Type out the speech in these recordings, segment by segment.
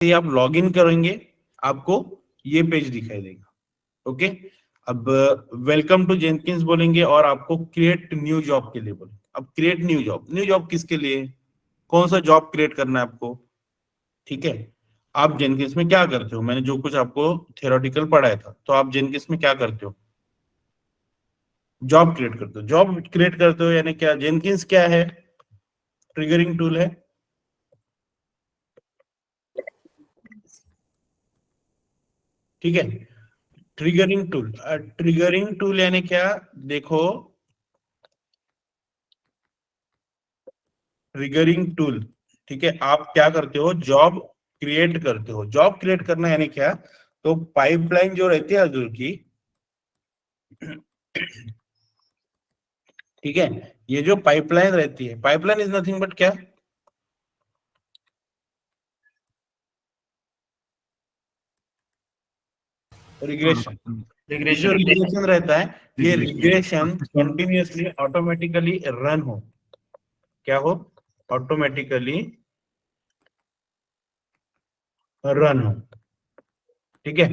ही आप log in करेंगे आपको ये पेज दिखाई देगा। ओके, अब वेलकम टू जेनकिंस बोलेंगे और आपको क्रिएट न्यू जॉब के लिए बोलेंगे। अब क्रिएट न्यू जॉब किसके लिए, कौन सा जॉब क्रिएट करना है आपको। ठीक है, आप जेनकिंस में क्या करते हो, मैंने जो कुछ आपको थियोरेटिकल पढ़ाया था, तो आप जेनकिंस में क्या करते हो, जॉब क्रिएट करते हो। जॉब क्रिएट करते हो यानी क्या, जेनकिंस क्या है, ट्रिगरिंग टूल है। ठीक है, ट्रिगरिंग टूल यानी क्या, देखो ट्रिगरिंग टूल। ठीक है, आप क्या करते हो, जॉब क्रिएट करते हो। जॉब क्रिएट करना यानी क्या, तो पाइपलाइन जो रहती है Azure की, ठीक है, ये जो पाइपलाइन रहती है, पाइपलाइन इज नथिंग बट क्या, रिग्रेशन। ये जो रिग्रेशन रहता है, ये रिग्रेशन कंटिन्यूअसली ऑटोमेटिकली रन हो, क्या हो, ऑटोमेटिकली रन हो। ठीक है,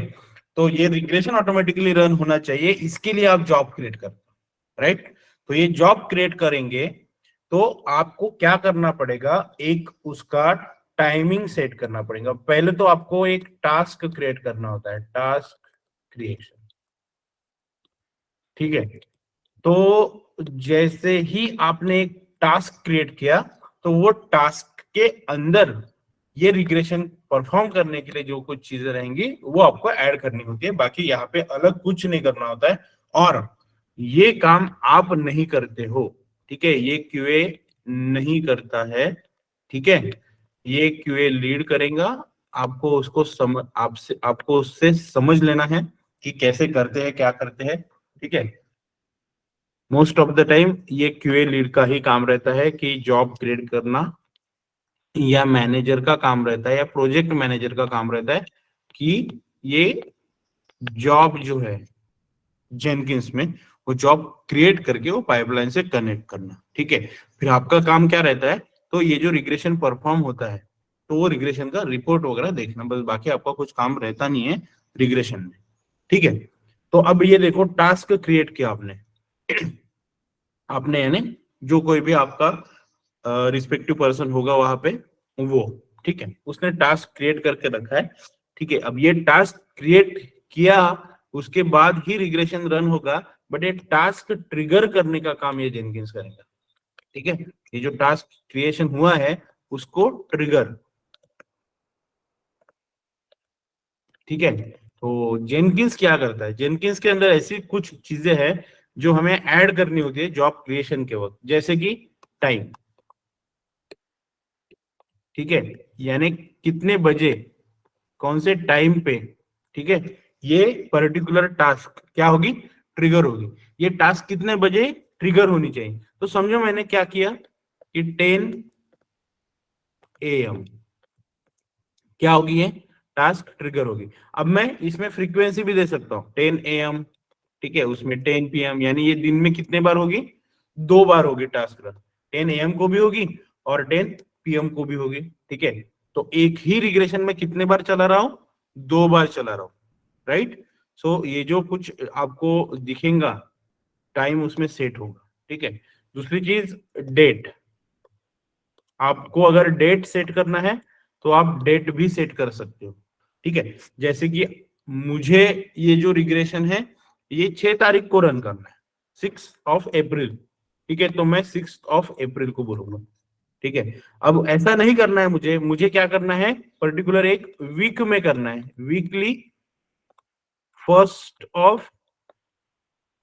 तो ये रिग्रेशन ऑटोमेटिकली रन होना चाहिए, इसके लिए आप जॉब क्रिएट करते हो, राइट। तो ये जॉब क्रिएट करेंगे तो आपको क्या करना पड़ेगा, एक उसका टाइमिंग सेट करना पड़ेगा। पहले तो आपको एक टास्क क्रिएट करना होता है, टास्क क्रिएशन। ठीक है, तो जैसे ही आपने एक टास्क क्रिएट किया, तो वो टास्क के अंदर ये रिग्रेशन परफॉर्म करने के लिए जो कुछ चीजें रहेंगी वो आपको ऐड करनी होती है, बाकी यहाँ पे अलग कुछ नहीं करना होता है। और ये काम आप नहीं करते हो, ठीक है, ये क्यूए नहीं करता है। ठीक है, ये क्यूए लीड करेगा, आपको उसको आपको उससे समझ लेना है कि कैसे करते हैं, क्या करते हैं। ठीक है, मोस्ट ऑफ द टाइम ये क्यूए लीड का ही काम रहता है कि जॉब क्रिएट करना, या मैनेजर का काम रहता है, या प्रोजेक्ट मैनेजर का काम रहता है कि ये जॉब जो है जेनकिंस में, वो जॉब क्रिएट करके वो पाइपलाइन से कनेक्ट करना। ठीक है, फिर आपका काम क्या रहता है, तो ये जो रिग्रेशन परफॉर्म होता है, तो वो रिग्रेशन का रिपोर्ट वगैरह देखना, बस बाकी आपका कुछ काम रहता नहीं है रिग्रेशन में। ठीक है, तो अब ये देखो, टास्क क्रिएट किया आपने, आपने यानी जो कोई भी आपका रिस्पेक्टिव पर्सन होगा वहां पे वो, ठीक है, उसने टास्क क्रिएट करके रखा है। ठीक है, अब ये टास्क क्रिएट किया, उसके बाद ही रिग्रेशन रन होगा, बट ये टास्क ट्रिगर करने का काम ये जेनकिंस करेगा। ठीक है, ये जो टास्क क्रिएशन हुआ है उसको ट्रिगर। ठीक है, तो जेनकिंस क्या करता है, जेनकिंस के अंदर ऐसी कुछ चीजें हैं जो हमें ऐड करनी होती है जॉब क्रिएशन के वक्त, जैसे कि टाइम। ठीक है, यानी कितने बजे, कौन से टाइम पे, ठीक है, ये पर्टिकुलर टास्क क्या होगी, ट्रिगर होगी। ये टास्क कितने बजे ट्रिगर होनी चाहिए, तो समझो मैंने क्या किया कि 10 AM क्या होगी, ये टास्क ट्रिगर होगी। अब मैं इसमें फ्रीक्वेंसी भी दे सकता हूँ 10 AM, ठीक है, उसमें 10 PM, यानी ये दिन में कितने बार होगी, 2 बार होगी टास्क रन, 10 AM को भी होगी और 10 PM को भी होगी। ठीक है, तो एक ही रिग्रेशन में कितने बार चला रहा हूं, 2 बार चला रहा हूं, राइट। सो ये जो कुछ आपको दिखेगा टाइम उसमें सेट होगा। ठीक है, दूसरी चीज डेट, आपको अगर डेट सेट करना है तो आप डेट भी सेट कर सकते हो। ठीक है, जैसे कि मुझे ये जो रिग्रेशन है ये 6 तारीख को रन करना है, 6 अप्रैल। ठीक है, तो मैं 6 अप्रैल को बोलूंगा। ठीक है, अब ऐसा नहीं करना है मुझे, मुझे क्या करना है, पर्टिकुलर एक वीक में करना है, वीकली फर्स्ट ऑफ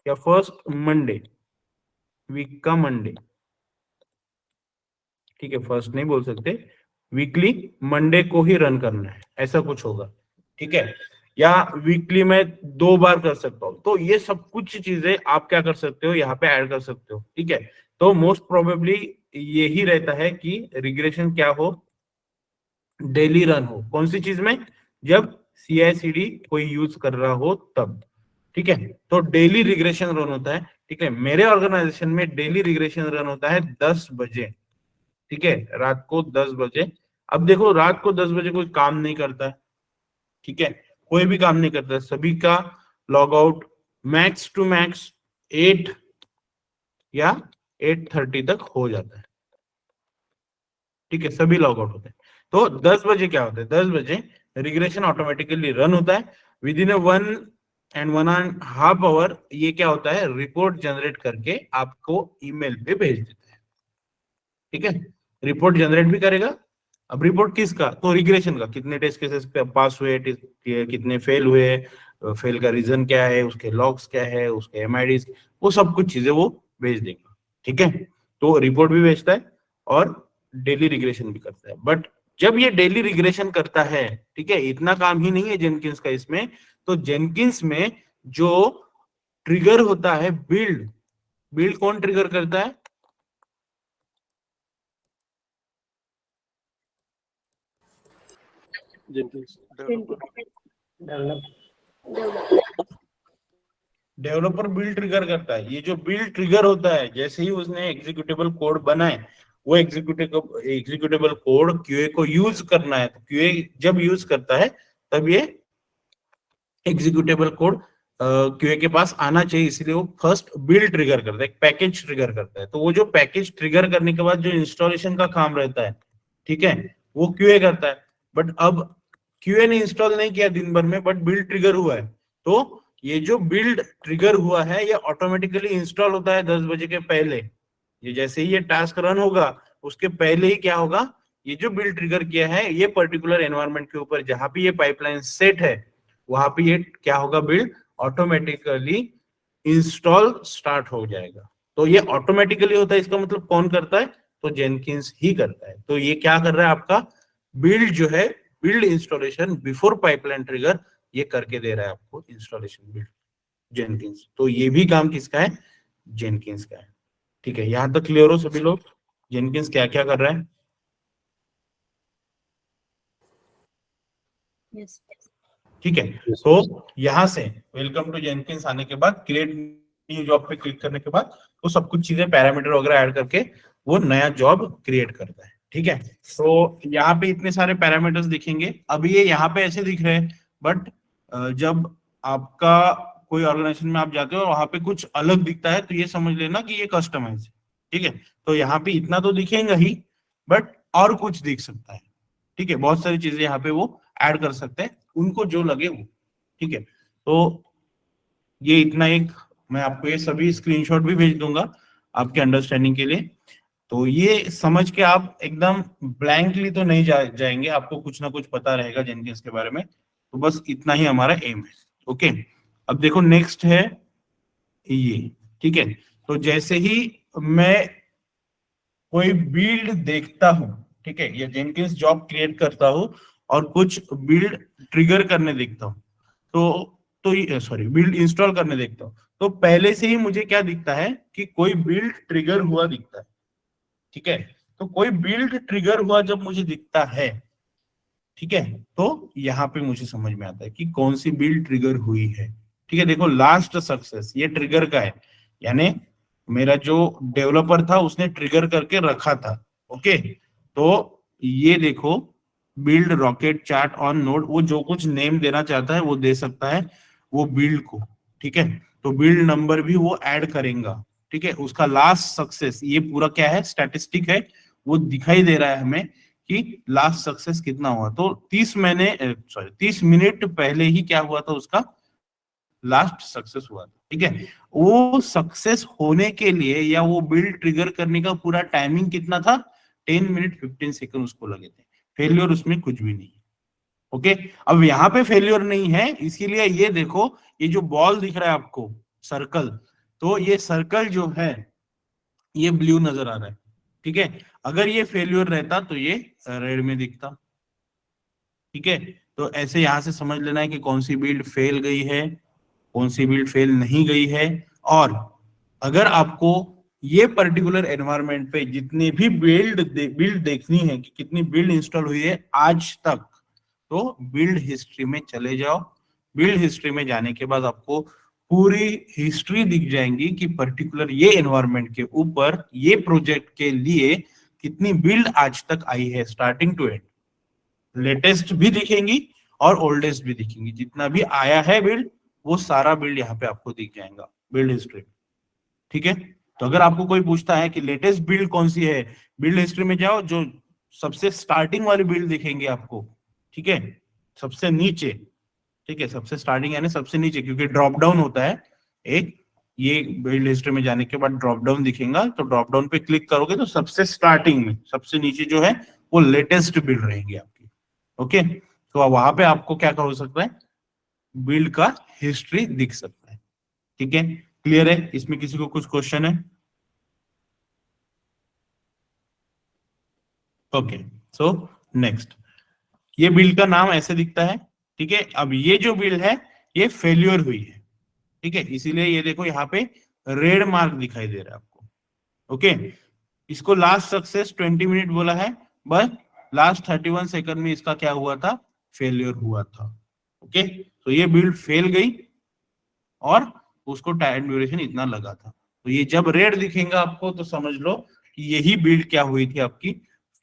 या फर्स्ट मंडे, वीक का मंडे। ठीक है, फर्स्ट नहीं बोल सकते, वीकली मंडे को ही रन करना है, ऐसा कुछ होगा। ठीक है, या वीकली में 2 बार कर सकता हूं, तो ये सब कुछ चीजें आप क्या कर सकते हो, यहाँ पे ऐड कर सकते हो। ठीक है, तो मोस्ट प्रोबेबली यही रहता है कि रिग्रेशन क्या हो, डेली रन हो, कौन सी चीज में, जब CI/CD कोई यूज कर रहा हो तब। ठीक है, तो डेली रिग्रेशन रन होता है। ठीक है, मेरे ऑर्गेनाइजेशन में डेली रिग्रेशन रन होता है 10 बजे। ठीक है, रात को 10 बजे अब देखो रात को 10 बजे कोई काम नहीं करता है, ठीक है, कोई भी काम नहीं करता है, सभी का log out max to max 8 या 8:30 तक हो जाता है, ठीक है, सभी लॉग आउट होते हैं। तो 10 बजे क्या होता है, 10 बजे रिग्रेशन ऑटोमेटिकली रन होता है, विद इन 1.5 आवर ये क्या होता है, रिपोर्ट जनरेट करके आपको ईमेल पे भेज देता है, ठीक है, रिपोर्ट जनरेट भी करेगा। अब रिपोर्ट किसका, तो रिग्रेशन का, कितने टेस्ट केसेस पे पास हुए, कितने फेल हुए, फेल का रीजन क्या है, उसके लॉग्स क्या है, उसके एमआईडीज, वो सब कुछ चीजें वो भेज देंगे, ठीक है। तो रिपोर्ट भी भेजता है और डेली रिग्रेशन भी करता है। बट जब ये डेली रिग्रेशन करता है, ठीक है, इतना काम ही नहीं है जेनकिंस का इसमें, तो जेनकिंस में जो ट्रिगर होता है बिल्ड, बिल्ड कौन ट्रिगर करता है, Jenkins developer developer build trigger करता है। ये जो बिल्ड ट्रिगर होता है, जैसे ही उसने एग्जीक्यूटेबल कोड बनाए, वो एग्जीक्यूटेबल कोड क्यूए को यूज करना है, तो क्यूए जब यूज करता है तब ये एग्जीक्यूटेबल कोड क्यूए के पास आना चाहिए, इसलिए वो फर्स्ट बिल्ड ट्रिगर करता है, एक पैकेज ट्रिगर करता है। तो वो जो पैकेज ट्रिगर करने के बाद जो इंस्टॉलेशन का काम रहता है, ठीक है, वो क्यूए करता है। बट अब क्यूए ने इंस्टॉल नहीं किया दिन भर में, बट बिल्ड ट्रिगर हुआ है, तो ये जो बिल्ड ट्रिगर हुआ है ये ऑटोमेटिकली इंस्टॉल होता है 10 बजे के पहले। ये जैसे ही ये टास्क रन होगा उसके पहले ही क्या होगा, ये जो बिल्ड ट्रिगर किया है ये पर्टिकुलर एनवायरनमेंट के ऊपर जहां पे ये पाइपलाइन सेट है, वहां पे ये क्या होगा, बिल्ड ऑटोमेटिकली इंस्टॉल स्टार्ट हो जाएगा। तो ये ऑटोमेटिकली होता है, इसका मतलब कौन करता है, तो जेनकिंस ही करता है। तो ये क्या कर रहा है, आपका बिल्ड जो है, build installation before pipeline trigger, ये करके दे रहा है आपको इंस्टॉलेशन बिल्ड, जेनकिंस। तो ये भी काम किसका है, जेनकिंस का है, ठीक है। यहां तक क्लियर हो सभी लोग, जेनकिंस क्या क्या कर रहा है। yes. ठीक है, तो यहां से वेलकम टू जेनकिंस आने के बाद क्रिएट न्यू जॉब पे क्लिक करने के बाद वो सब कुछ चीजें पैरामीटर वगैरह ऐड करके वो नया जॉब क्रिएट करता है, ठीक है। तो यहाँ पे इतने सारे पैरामीटर्स दिखेंगे, अब ये यहाँ पे ऐसे दिख रहे हैं, बट जब आपका कोई ऑर्गेनाइजेशन में आप जाते हो और वहां पे कुछ अलग दिखता है, तो ये समझ लेना कि ये कस्टमाइज है, ठीक है। तो यहाँ पे इतना तो दिखेगा ही, बट और कुछ दिख सकता है, ठीक है, बहुत सारी चीजें यहाँ पे वो ऐड कर सकते हैं, उनको जो लगे वो, ठीक है। तो ये इतना एक, मैं आपको ये सभी स्क्रीनशॉट भी भेज दूंगा आपके अंडरस्टैंडिंग के लिए। तो ये समझ के आप एकदम ब्लैंकली तो नहीं जाएंगे, आपको कुछ ना कुछ पता रहेगा जेनकिंस के बारे में। तो बस इतना ही हमारा एम है, ओके। अब देखो नेक्स्ट है ये, ठीक है। तो जैसे ही मैं कोई बिल्ड देखता हूं, ठीक है, ये जेनकिंस जॉब क्रिएट करता हूं और कुछ बिल्ड ट्रिगर करने देखता हूं, तो सॉरी बिल्ड इंस्टॉल करने देखता हूं, तो पहले से ही मुझे क्या दिखता है कि कोई बिल्ड ट्रिगर हुआ दिखता है, ठीक है। तो कोई बिल्ड ट्रिगर हुआ जब मुझे दिखता है, ठीक है, तो यहाँ पे मुझे समझ में आता है कि कौन सी बिल्ड ट्रिगर हुई है, ठीक है। देखो लास्ट सक्सेस ये ट्रिगर का है, यानी मेरा जो डेवलपर था उसने ट्रिगर करके रखा था, ओके। तो ये देखो build rocket chart on node, वो जो कुछ नेम देना चाहता है वो दे सकता है वो बिल्ड को, ठीक है। तो बिल्ड नंबर भी वो ऐड करेगा, ठीक है। उसका लास्ट सक्सेस ये पूरा क्या है, स्टैटिस्टिक है, वो दिखाई दे रहा है हमें कि लास्ट सक्सेस कितना हुआ। तो 30 मिनट पहले ही क्या हुआ था, उसका लास्ट सक्सेस हुआ था, ठीक है। वो सक्सेस होने के लिए या वो बिल्ड ट्रिगर करने का पूरा टाइमिंग कितना था, 10 मिनट 15 सेकंड उसको लगे थे। फेलियर उसमें कुछ भी नहीं, ओके। अब यहाँ पे फेलियर नहीं है, इसीलिए ये देखो ये जो बॉल दिख रहा है आपको सर्कल, तो ये सर्कल जो है ये ब्लू नजर आ रहा है, ठीक है। अगर ये फेल्यूर रहता तो ये रेड में दिखता, ठीक है। तो ऐसे यहां से समझ लेना है कि कौन सी बिल्ड फेल गई है, कौन सी बिल्ड फेल नहीं गई है। और अगर आपको ये पर्टिकुलर एनवायरनमेंट पे जितनी भी बिल्ड देखनी है कि कितनी बिल्ड इंस्टॉल हुई है आज तक, तो बिल्ड हिस्ट्री में चले जाओ। बिल्ड हिस्ट्री में जाने के बाद आपको पूरी हिस्ट्री दिख जाएंगी कि पर्टिकुलर ये एनवायरनमेंट के ऊपर ये प्रोजेक्ट के लिए कितनी बिल्ड आज तक आई है, स्टार्टिंग टू एंड, लेटेस्ट भी दिखेंगी और ओल्डेस्ट भी दिखेंगी। जितना भी आया है बिल्ड वो सारा बिल्ड यहाँ पे आपको दिख जाएगा बिल्ड हिस्ट्री। ठीक है, तो अगर आपको कोई पूछता है कि लेटेस्ट बिल्ड कौन सी है, बिल्ड हिस्ट्री में जाओ, जो सबसे स्टार्टिंग वाली बिल्ड दिखेंगे आपको। ठीक है, सबसे नीचे। ठीक है, सबसे स्टार्टिंग यानी सबसे नीचे, क्योंकि ड्रॉप डाउन होता है एक, ये बिल्ड हिस्ट्री में जाने के बाद ड्रॉप डाउन दिखेगा, तो ड्रॉप डाउन पे क्लिक करोगे तो सबसे स्टार्टिंग में सबसे नीचे जो है वो लेटेस्ट बिल्ड रहेगी आपकी। ओके, तो वहां पे आपको क्या हो सकता है, बिल्ड का हिस्ट्री दिख सकता है। ठीक है, क्लियर है? इसमें किसी को कुछ क्वेश्चन है? ओके, सो नेक्स्ट, ये बिल्ड का नाम ऐसे दिखता है। ठीक है, अब ये जो बिल्ड है ये फेल्यूर हुई है। ठीक है, इसीलिए ये देखो यहाँ पे रेड मार्क दिखाई दे रहा है आपको। ओके, इसको लास्ट सक्सेस 20 मिनट बोला है, बस लास्ट 31 सेकंड में इसका क्या हुआ था, फेल्यूर हुआ था। ओके, तो ये बिल्ड फेल गई और उसको टाइम ड्यूरेशन इतना लगा था। तो ये जब रेड दिखेगा आपको तो समझ लो कि यही बिल्ड क्या हुई थी आपकी,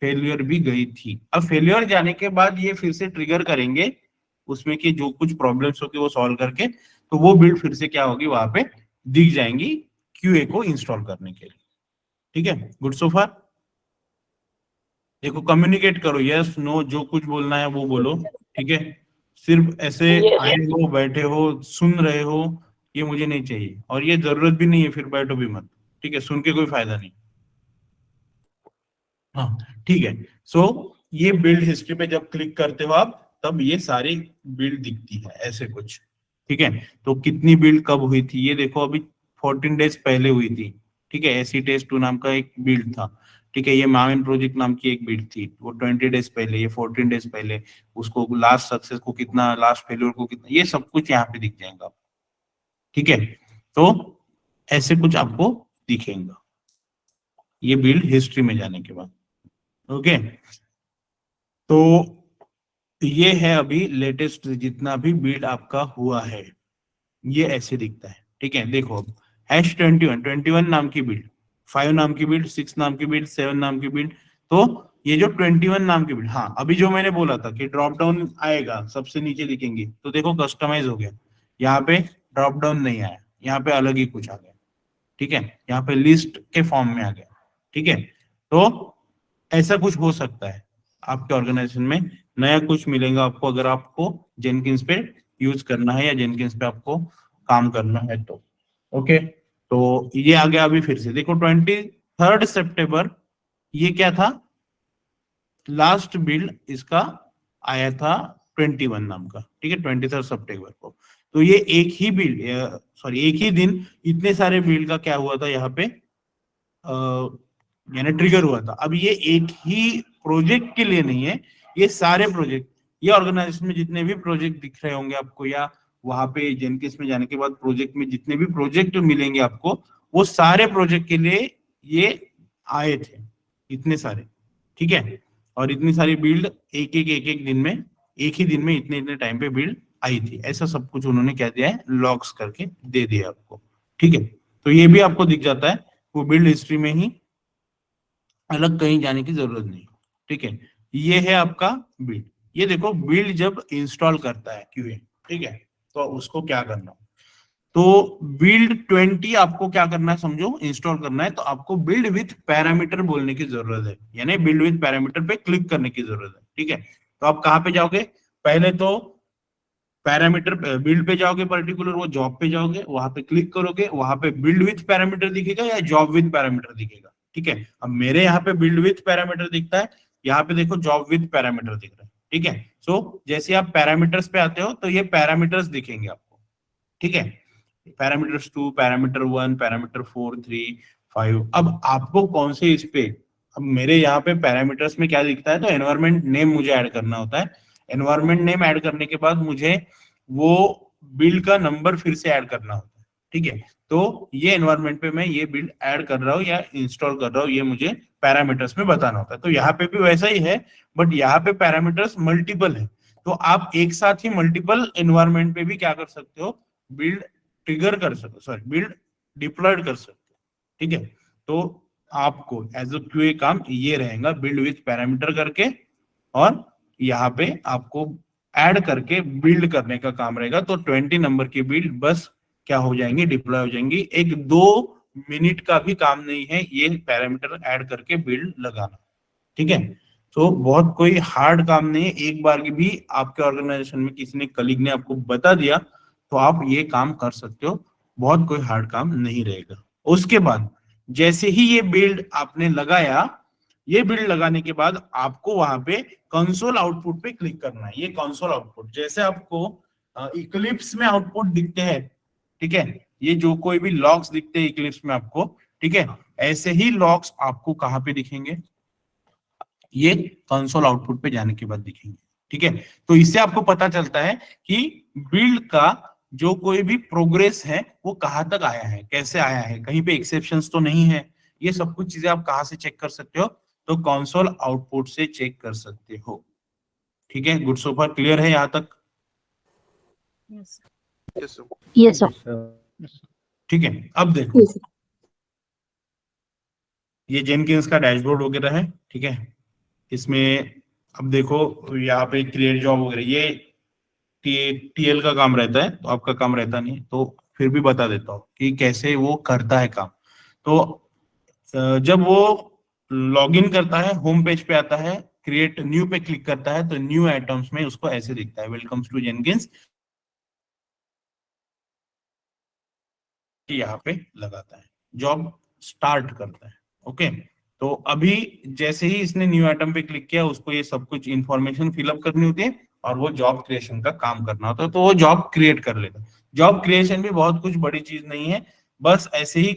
फेल्यूर भी गई थी। अब फेल्यूर जाने के बाद ये फिर से ट्रिगर करेंगे उसमें कि जो कुछ प्रॉब्लम्स होगी वो सॉल्व करके, तो वो बिल्ड फिर से क्या होगी वहां पे दिख जाएंगी क्यूए को इंस्टॉल करने के लिए। ठीक है, गुड सो फार? देखो कम्युनिकेट करो, यस नो, जो कुछ बोलना है वो बोलो। ठीक है, सिर्फ ऐसे आए हो बैठे हो सुन रहे हो ये मुझे नहीं चाहिए, और ये जरूरत भी नहीं है फिर बैठो भी मत। ठीक है, सुन के कोई फायदा नहीं। हाँ, ठीक है। सो ये बिल्ड हिस्ट्री पे जब क्लिक करते हो आप तब ये सारी बिल्ड दिखती है ऐसे कुछ। ठीक है, तो कितनी बिल्ड कब हुई थी ये देखो, अभी 14 डेज पहले हुई थी। ठीक है, एसी टेस्ट 2 नाम का एक बिल्ड था। ठीक है, ये माविन प्रोजेक्ट नाम की एक बिल्ड थी, वो 20 डेज पहले, ये 14 डेज पहले। उसको लास्ट सक्सेस को कितना, लास्ट फेल्योर को कितना, ये सब कुछ यहाँ पे दिख जाएगा। ठीक है, तो ऐसे कुछ आपको दिखेगा ये बिल्ड हिस्ट्री में जाने के बाद। ओके, तो ये है अभी लेटेस्ट जितना भी बिल्ड आपका हुआ है, ये ऐसे दिखता है। ठीक है, देखो अब #21 नाम की बिल्ड, 5 नाम की बिल्ड, 6 नाम की बिल्ड, 7 नाम की बिल्ड। तो ये जो 21 नाम की बिल्ड, हाँ अभी जो मैंने बोला था कि ड्रॉप डाउन आएगा सबसे नीचे दिखेंगी, तो देखो कस्टमाइज हो गया, यहाँ पे ड्रॉप डाउन नहीं आया, यहाँ पे अलग ही कुछ आ गया। ठीक है, यहाँ पे लिस्ट के फॉर्म में आ गया। ठीक है, तो ऐसा कुछ हो सकता है आपके ऑर्गेनाइजेशन में, नया कुछ मिलेगा आपको अगर आपको जेनकिंस पे यूज करना है या जेनकिंस पे आपको काम करना है तो। ओके, तो ये आ गया अभी फिर से देखो 23 सितंबर, ये क्या था, लास्ट बिल्ड इसका आया था 21 नाम का। ठीक है, 23 सितंबर को। तो ये एक ही बिल्ड, सॉरी एक ही दिन इतने सारे बिल्ड का क्या हुआ था यहाँ पे, यानी ट्रिगर हुआ था। अब ये एक ही प्रोजेक्ट के लिए नहीं है, ये सारे प्रोजेक्ट, ये ऑर्गेनाइजेशन में जितने भी प्रोजेक्ट दिख रहे होंगे आपको, या वहां पे जेनकिंस में जाने के बाद प्रोजेक्ट में जितने भी प्रोजेक्ट मिलेंगे आपको, वो सारे प्रोजेक्ट के लिए ये आए थे इतने सारे। ठीक है, और इतनी सारी बिल्ड एक एक दिन में, एक ही दिन में इतने इतने टाइम पे बिल्ड आई थी, ऐसा सब कुछ उन्होंने क्या दिया है, लॉग्स करके दे दिया आपको। ठीक है, तो ये भी आपको दिख जाता है, वो बिल्ड हिस्ट्री में ही, अलग कहीं जाने की जरूरत नहीं। ठीक है, ये है आपका बिल्ड। ये देखो बिल्ड जब इंस्टॉल करता है क्यूए, ठीक है, तो उसको क्या करना, तो बिल्ड 20 आपको क्या करना है समझो, इंस्टॉल करना है, तो आपको बिल्ड विथ पैरामीटर बोलने की जरूरत है, यानी बिल्ड विथ पैरामीटर पे क्लिक करने की जरूरत है। ठीक है, तो आप कहाँ पे जाओगे, पहले तो पैरामीटर बिल्ड पे जाओगे, पर्टिकुलर वो जॉब पे जाओगे, वहां पे क्लिक करोगे, वहां पे बिल्ड विथ पैरामीटर दिखेगा या जॉब विथ पैरामीटर दिखेगा। ठीक है, अब मेरे यहाँ पे बिल्ड विथ पैरामीटर दिखता है, यहाँ पे देखो जॉब विथ पैरामीटर दिख रहा है। ठीक है, सो जैसे आप पैरामीटर्स पे आते हो तो ये पैरामीटर्स दिखेंगे आपको। ठीक है, पैरामीटर्स 2, पैरामीटर 1, पैरामीटर 4, 3, 5। अब आपको कौन से इस पे, अब मेरे यहाँ पे पैरामीटर्स में क्या दिखता है, तो एनवायरमेंट नेम मुझे ऐड करना होता है। एनवायरमेंट नेम ऐड करने के बाद मुझे वो बिल्ड का नंबर फिर से ऐड करना होता है। ठीक है, तो ये एनवायरमेंट पे मैं ये बिल्ड ऐड कर रहा हूँ या इंस्टॉल कर रहा हूँ, ये मुझे पैरामीटर्स में बताना होता है। तो यहाँ पे भी वैसा ही है, बट यहाँ पे पैरामीटर्स मल्टीपल है, तो आप एक साथ ही मल्टीपल एनवायरमेंट पे भी क्या कर सकते हो, बिल्ड ट्रिगर कर सकते हो, सॉरी बिल्ड डिप्लॉयड कर सकते हो। ठीक है, तो आपको एज अ क्यूए काम ये रहेगा, बिल्ड विथ पैरामीटर करके और यहाँ पे आपको ऐड करके बिल्ड करने का काम रहेगा। तो 20 नंबर की बिल्ड बस क्या हो जाएंगी, डिप्लॉय हो जाएंगी। एक 2 मिनट का भी काम नहीं है ये पैरामीटर ऐड करके बिल्ड लगाना, ठीक है। तो बहुत कोई हार्ड काम नहीं है, एक बार की भी आपके ऑर्गेनाइजेशन में किसी ने कलीग ने आपको बता दिया तो आप ये काम कर सकते हो, बहुत कोई हार्ड काम नहीं रहेगा। उसके बाद जैसे ही ये बिल्ड आपने लगाया, ये बिल्ड लगाने के बाद आपको वहां पे कंसोल आउटपुट पे क्लिक करना है। ये कंसोल आउटपुट जैसे आपको इक्लिप्स में आउटपुट दिखते हैं, ठीक है, ये जो कोई भी लॉग्स दिखते हैं इक्लिप्स में आपको, ठीक है, ऐसे ही लॉग्स आपको कहाँ पे दिखेंगे, ये कंसोल आउटपुट पे जाने के बाद दिखेंगे, ठीक है। तो इससे आपको पता चलता है कि बिल्ड का जो कोई भी प्रोग्रेस है वो कहाँ तक आया है, कैसे आया है, कहीं पे एक्सेप्शंस तो नहीं है। ये सब कुछ चीजें आप कहाँ से चेक कर सकते हो, तो कंसोल आउटपुट से चेक कर सकते हो, ठीक है। गुड, सो फार क्लियर है यहाँ तक? Yes, sir. Yes, sir. ठीक है। अब देखो Yes, sir. ये जेनकिंस का डैशबोर्ड वगैरह है, ठीक है। इसमें अब देखो यहाँ पे क्रिएट जॉब वगैरह, ये टीएल का काम रहता है, तो आपका काम रहता नहीं, तो फिर भी बता देता हूँ कि कैसे वो करता है काम। तो जब वो लॉगिन करता है, होम पेज पे आता है, क्रिएट न्यू पे क्लिक करता है, तो न्यू आइटम्स में उसको ऐसे दिखता है, वेलकम्स टू जेनकिंस, यहाँ पे लगाता है, जॉब स्टार्ट करता है, ओके। तो अभी जैसे ही इसने न्यू आइटम पे क्लिक किया, उसको ये सब कुछ इंफॉर्मेशन फिलअप करनी होती है और वो जॉब क्रिएशन का काम करना होता है, तो वो जॉब क्रिएट कर लेगा। जॉब क्रिएशन भी बहुत कुछ बड़ी चीज नहीं है, बस ऐसे ही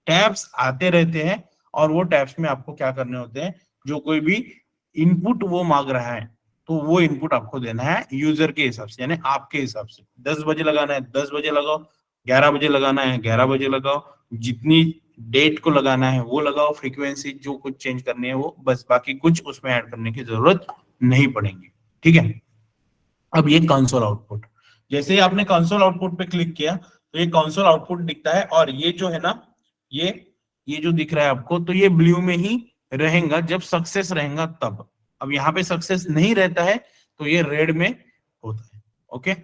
टैब्स आते रहते हैं और वो टैब्स में आपको क्या करने होते हैं, जो कोई भी इनपुट वो मांग रहा है तो वो इनपुट आपको देना है यूजर के हिसाब से, यानी आपके हिसाब से। 10 बजे लगाना है 10 बजे लगाओ, 11 बजे लगाना है 11 बजे लगाओ, जितनी डेट को लगाना है वो लगाओ, फ्रीक्वेंसी जो कुछ चेंज करनी है वो, बस बाकी कुछ उसमें ऐड करने की जरूरत नहीं पड़ेगी, ठीक है। अब ये कंसोल आउटपुट, जैसे ही आपने कंसोल आउटपुट पे क्लिक किया तो ये कंसोल आउटपुट दिखता है, और ये जो है ना, ये जो दिख रहा है आपको, तो ये ब्लू में ही रहेगा जब सक्सेस रहेगा तब। अब यहाँ पे सक्सेस नहीं रहता है तो ये रेड में होता है, ओके।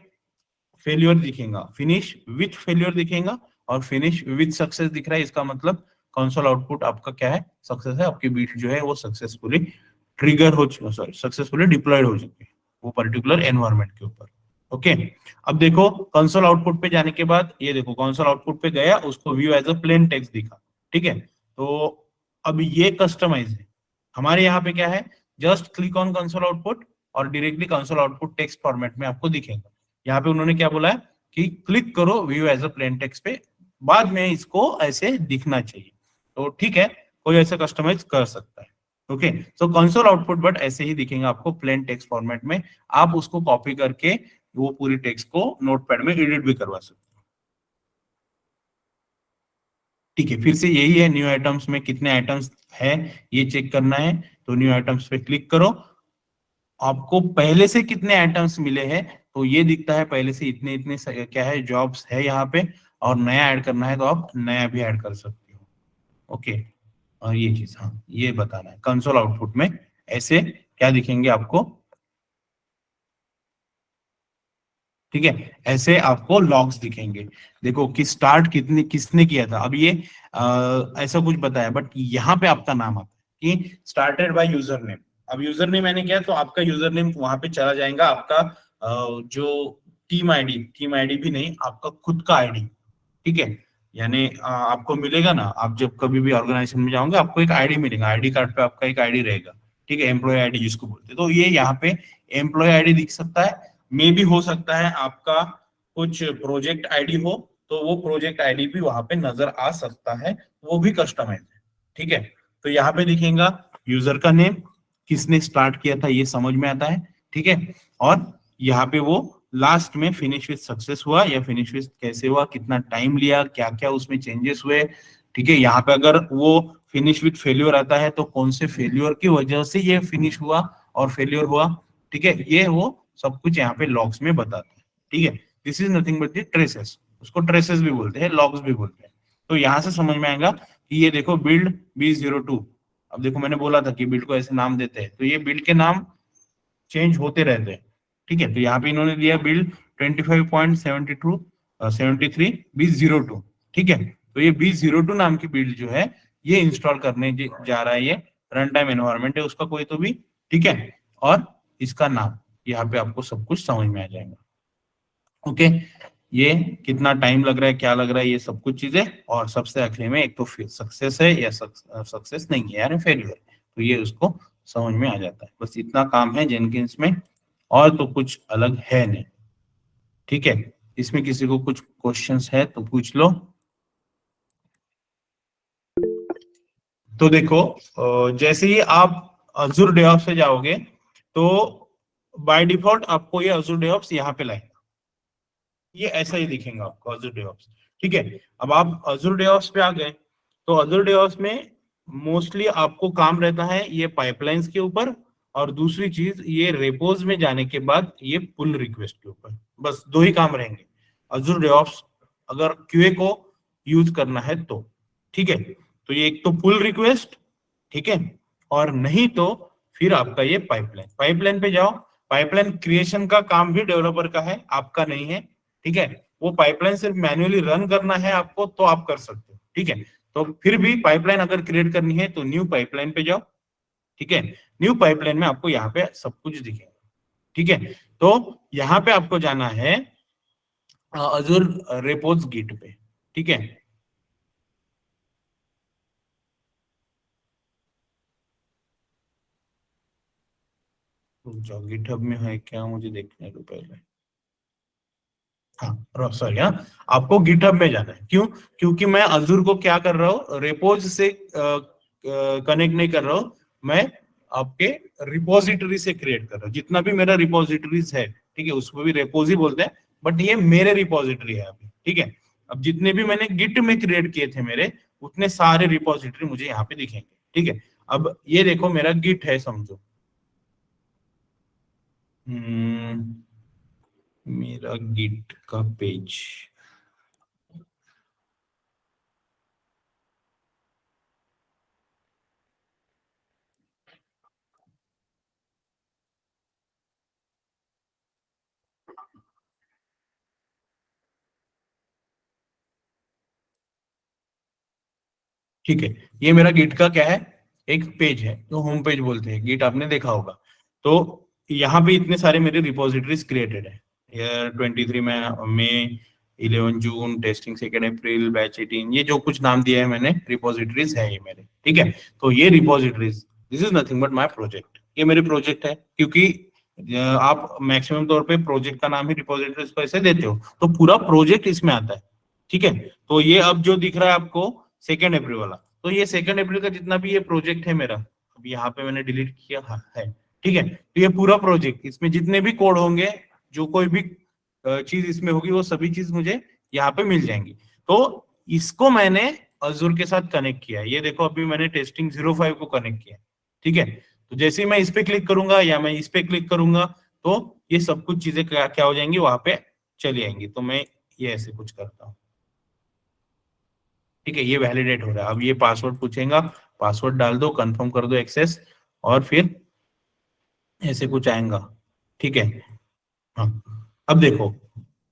फेल्योर दिखेगा, फिनिश विथ फेल्योर दिखेगा, और फिनिश विथ सक्सेस दिख रहा है, इसका मतलब कंसोल आउटपुट आपका क्या है, सक्सेस है, आपकी बीट जो है वो सक्सेसफुली ट्रिगर हो चुकी, सॉरी सक्सेसफुली डिप्लॉयड हो चुकी है वो पर्टिकुलर एनवायरनमेंट के ऊपर, ओके। अब देखो कंसोल आउटपुट पे जाने के बाद, ये देखो कंसोल आउटपुट पे गया, उसको view as a plain text दिखा, ठीक है। तो अब ये कस्टमाइज है, हमारे यहाँ पे क्या है, just click on console output और directly console output text format में आपको दिखेगा। यहाँ पे उन्होंने क्या बोला है कि क्लिक करो view as a plain text पे, बाद में इसको ऐसे दिखना चाहिए, तो ठीक है, कोई ऐसा कस्टमाइज कर सकता है, okay. So console output but ऐसे ही दिखेगा आपको प्लेन टेक्स्ट फॉर्मेट में, आप उसको कॉपी करके वो पूरी टेक्स्ट को नोटपैड में एडिट भी करवा सकते हो, ठीक है। फिर से यही है, न्यू आइटम्स में कितने आइटम्स है ये चेक करना है, तो न्यू आइटम्स पे क्लिक करो, आपको पहले से कितने आइटम्स मिले हैं, तो ये दिखता है पहले से इतने इतने क्या है जॉब्स है यहाँ पे, और नया ऐड करना है तो आप नया भी ऐड कर सकते हो, ओके। और ये चीज, हाँ ये बताना है कंसोल आउटपुट में ऐसे क्या दिखेंगे आपको, ठीक है, ऐसे आपको लॉग्स दिखेंगे। देखो कि स्टार्ट कितने किसने किया था, अब ये ऐसा कुछ बताया, बट यहाँ पे आपका नाम आता है कि स्टार्टेड बाय यूजर नेम। अब यूजर नेम मैंने किया तो आपका यूजर नेम वहां पे चला जाएगा, आपका जो टीम आईडी भी नहीं, आपका खुद का आईडी, ठीक है। यानी आपको मिलेगा ना, आप जब कभी भी ऑर्गेनाइजेशन में जाओगे आपको एक आईडी मिलेगा, आईडी कार्ड पे आपका एक आईडी रहेगा, ठीक है, एम्प्लॉय आईडी जिसको बोलते हैं। तो ये यहाँ पे एम्प्लॉय आईडी दिख सकता है, मे भी हो सकता है आपका कुछ प्रोजेक्ट आईडी हो, तो वो प्रोजेक्ट आईडी भी वहां पे नजर आ सकता है, वो भी कस्टमाइज है, ठीक है। तो यहाँ पे दिखेगा यूजर का नेम, किसने स्टार्ट किया था ये समझ में आता है, ठीक है। और यहाँ पे वो लास्ट में फिनिश विद सक्सेस हुआ या फिनिश विद कैसे हुआ, कितना टाइम लिया, क्या क्या उसमें चेंजेस हुए, ठीक है। यहाँ पे अगर वो फिनिश विद फेल्योर आता है तो कौन से फेल्योर की वजह से ये फिनिश हुआ और फेल्योर हुआ, ठीक है, ये वो सब कुछ यहाँ पे लॉग्स में बताते हैं, ठीक है। This is nothing but the traces, उसको ट्रेसेस भी बोलते हैं, लॉग्स भी बोलते हैं। तो यहाँ से समझ में आएगा कि ये देखो बिल्ड B02, अब देखो मैंने बोला था कि बिल्ड को ऐसे नाम देते हैं, तो ये बिल्ड के नाम चेंज होते रहते हैं। ठीक है, तो यहाँ पे इन्होंने दिया बिल्ड 25.72 73B02। ठीक है, तो ये B02 नाम की बिल्ड जो है ये इंस्टॉल करने जा रहा है, ये रन टाइम एनवायरनमेंट है उसका कोई तो भी। ठीक है, और इसका नाम यहाँ पे आपको सब कुछ समझ में आ जाएगा। ओके, ये कितना टाइम लग रहा है, क्या लग रहा है, ये सब कुछ चीजें, और सबसे आखिरी में एक तो सक्सेस है या सक्सेस नहीं है यार फेलियर, तो ये उसको समझ में आ जाता है। बस इतना काम है जेनकिंस में, और तो कुछ अलग है नहीं। ठीक है, इसमें किसी को कुछ क्वेश्चंस है तो पूछ लो। तो देखो, जैसे ही आप अजूर डेवऑप्स से जाओगे तो बाय डिफॉल्ट आपको ये अजूर डेवऑप्स यहाँ पे लाएगा, ये ऐसा ही दिखेगा आपको अजूर डेवऑप्स। ठीक है, अब आप अजूर डेवऑप्स पे आ गए, तो अजूर डेवऑप्स में मोस्टली आपको काम रहता है ये पाइपलाइंस के ऊपर, और दूसरी चीज ये रेपोज में जाने के बाद ये पुल रिक्वेस्ट के ऊपर, बस दो ही काम रहेंगे अजूर डेवऑप्स अगर क्यूए को यूज करना है तो। ठीक है, तो ये एक तो पुल रिक्वेस्ट, ठीक है, और नहीं तो फिर आपका ये पाइपलाइन, पाइपलाइन पे जाओ। पाइपलाइन क्रिएशन का काम भी डेवलपर का है, आपका नहीं है। ठीक है, वो पाइपलाइन सिर्फ मैन्युअली रन करना है आपको तो आप कर सकते हो। ठीक है, तो फिर भी पाइपलाइन अगर क्रिएट करनी है तो न्यू पाइपलाइन पे जाओ। ठीक है, न्यू पाइपलाइन में आपको यहाँ पे सब कुछ दिखेगा। ठीक है, तो यहाँ पे आपको जाना है अजूर रेपोज गिट पे। ठीक है, जो गिटहब में है क्या, मुझे देखने दो पहले। हाँ सॉरी, हाँ आपको गिटहब में जाना है। क्यों? क्योंकि मैं अजूर को क्या कर रहा हूँ, रेपोज से कनेक्ट नहीं कर रहा हूँ, मैं आपके रिपोजिटरी से क्रिएट कर रहा हूँ। जितना भी मेरा रिपोजिटरीज है, ठीक है, उसको भी रेपोज ही बोलते हैं, बट ये मेरे रिपोजिटरी है अभी। ठीक है, अब जितने भी मैंने गिट में क्रिएट किए थे मेरे, उतने सारे रिपोजिटरी मुझे यहाँ पे दिखेंगे। ठीक है, अब ये देखो मेरा गिट है समझो, मेरा गिट का पेज। ठीक है, ये मेरा गिट का क्या है, एक पेज है जो होम पेज बोलते हैं, गिट आपने देखा होगा। तो यहाँ पे इतने सारे मेरे रिपोजिटरीज क्रिएटेड है। 23 मई 11 जून टेस्टिंग 2 अप्रैल बैच 18, ये जो कुछ नाम दिया है मैंने रिपोजिटरीज है ये मेरे। ठीक है, तो ये repositories this is nothing but my project, ये मेरे प्रोजेक्ट है। क्योंकि आप मैक्सिमम तौर पे प्रोजेक्ट का नाम ही रिपोजिटरीज को ऐसे देते हो, तो पूरा प्रोजेक्ट इसमें आता है। ठीक है, तो ये अब जो दिख रहा है आपको 2 अप्रैल वाला, तो ये 2 अप्रैल का जितना भी ये प्रोजेक्ट है मेरा, अब यहाँ पे मैंने डिलीट किया, हाँ है। ठीक है, तो ये पूरा प्रोजेक्ट, इसमें जितने भी कोड होंगे, जो कोई भी चीज इसमें होगी, वो सभी चीज मुझे यहाँ पे मिल जाएंगी। तो इसको मैंने अजूर के साथ कनेक्ट किया है। ये देखो अभी मैंने टेस्टिंग 05 को कनेक्ट किया। ठीक है, तो जैसे ही मैं इस पे क्लिक करूंगा या मैं इस पे क्लिक करूंगा, तो ये सब कुछ चीजें क्या हो जाएंगी, वहां पे चली आएंगी। तो मैं ये ऐसे कुछ करता हूँ। ठीक है, ये वैलिडेट हो रहा है। अब ये पासवर्ड पूछेगा, पासवर्ड डाल दो, कंफर्म कर दो एक्सेस, और फिर ऐसे कुछ आएगा। ठीक है, हाँ अब देखो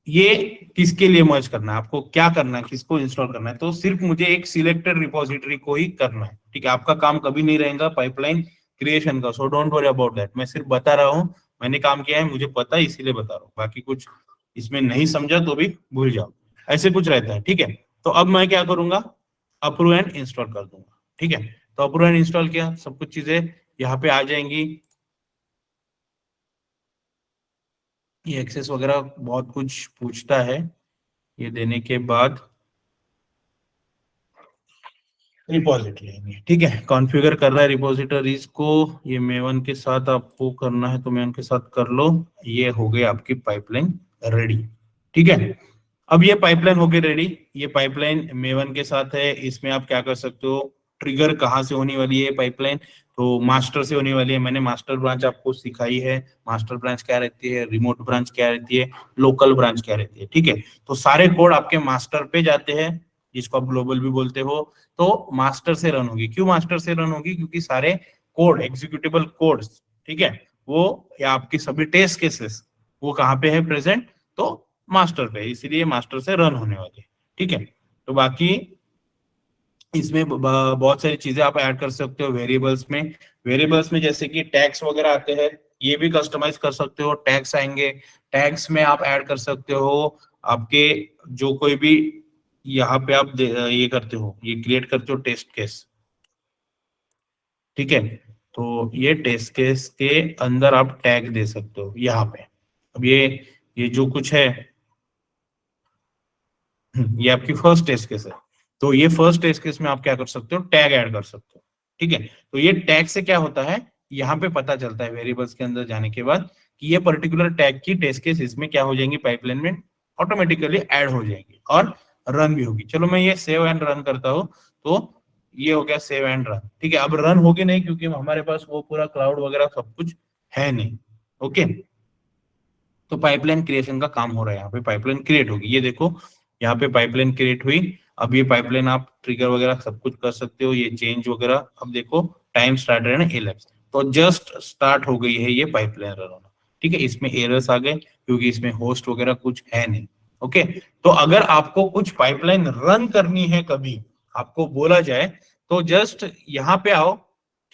ये किसके लिए मर्ज करना है, आपको क्या करना है, किसको इंस्टॉल करना है, तो सिर्फ मुझे एक सिलेक्टेड रिपोजिटरी को ही करना है। ठीक है, आपका काम कभी नहीं रहेगा पाइपलाइन क्रिएशन का, so don't worry about that. मैं सिर्फ बता रहा हूँ, मैंने काम किया है, मुझे पता है, इसीलिए बता रहा हूँ। बाकी कुछ इसमें नहीं समझा तो भी भूल जाओ, ऐसे कुछ रहता है। ठीक है, तो अब मैं क्या करूंगा, अप्रूव एंड इंस्टॉल कर दूंगा। ठीक है, तो अप्रूव एंड इंस्टॉल किया, सब कुछ चीजें यहाँ पे आ जाएंगी। ये एक्सेस वगैरह बहुत कुछ पूछता है, ये देने के बाद रिपोजिटरी लेंगे। ठीक है, कॉन्फ़िगर कर रहा है रिपोजिटरीज को, ये मेवन के साथ आपको करना है तो मेवन के साथ कर लो। ये हो गई आपकी पाइपलाइन रेडी। ठीक है, अब ये पाइपलाइन हो गई रेडी। ये पाइपलाइन मेवन के साथ है, इसमें आप क्या कर सकते हो, ट्रिगर कहाँ से होने वाली है पाइपलाइन, तो मास्टर से होने वाली है। मैंने मास्टर ब्रांच आपको सिखाई है, मास्टर ब्रांच क्या रहती है, रिमोट ब्रांच क्या रहती है, लोकल ब्रांच क्या रहती है। ठीक है, तो सारे कोड आपके मास्टर पे जाते हैं, जिसको आप ग्लोबल भी बोलते हो। तो मास्टर से रन होगी। क्यों मास्टर से रन होगी? क्योंकि सारे कोड एग्जीक्यूटेबल कोड्स, ठीक है, वो या आपकी सभी टेस्ट केसेस वो कहाँ पे है प्रेजेंट, तो मास्टर पे, इसीलिए मास्टर से रन होने वाली है। ठीक है, तो बाकी इसमें बहुत सारी चीजें आप ऐड कर सकते हो वेरिएबल्स में। वेरिएबल्स में जैसे कि टैग्स वगैरह आते हैं, ये भी कस्टमाइज कर सकते हो। टैग्स आएंगे, टैग्स में आप ऐड कर सकते हो आपके जो कोई भी यहाँ पे आप ये करते हो, ये क्रिएट करते हो टेस्ट केस। ठीक है, तो ये टेस्ट केस के अंदर आप टैग दे सकते हो यहाँ पे। अब ये जो कुछ है ये आपकी फर्स्ट टेस्ट केस है, तो ये फर्स्ट टेस्ट केस में आप क्या कर सकते हो, टैग ऐड कर सकते हो। ठीक है, तो ये टैग से क्या होता है, यहाँ पे पता चलता है वेरिएबल्स के अंदर जाने के बाद कि ये पर्टिकुलर टैग की टेस्ट केस इसमें क्या हो जाएंगी, पाइपलाइन में ऑटोमेटिकली ऐड हो जाएंगी और रन भी होगी। चलो मैं ये सेव एंड रन करता हूँ, तो ये हो गया सेव एंड रन। ठीक है, अब रन होगी नहीं क्योंकि हमारे पास वो पूरा क्लाउड वगैरह सब कुछ है नहीं। ओके, तो पाइपलाइन क्रिएशन का काम हो रहा है, यहाँ पे पाइपलाइन क्रिएट होगी। ये देखो यहाँ पे पाइपलाइन क्रिएट हुई। अब ये पाइपलाइन आप ट्रिगर वगैरह सब कुछ कर सकते हो, ये चेंज वगैरह। अब देखो टाइम स्टार्ट है ना 11, तो जस्ट स्टार्ट हो गई है ये पाइपलाइन रन होना। ठीक है, इसमें एरर्स आ गए क्योंकि इसमें होस्ट वगैरह कुछ है नहीं। ओके, तो अगर आपको कुछ पाइपलाइन रन करनी है, कभी आपको बोला जाए तो जस्ट यहाँ पे आओ।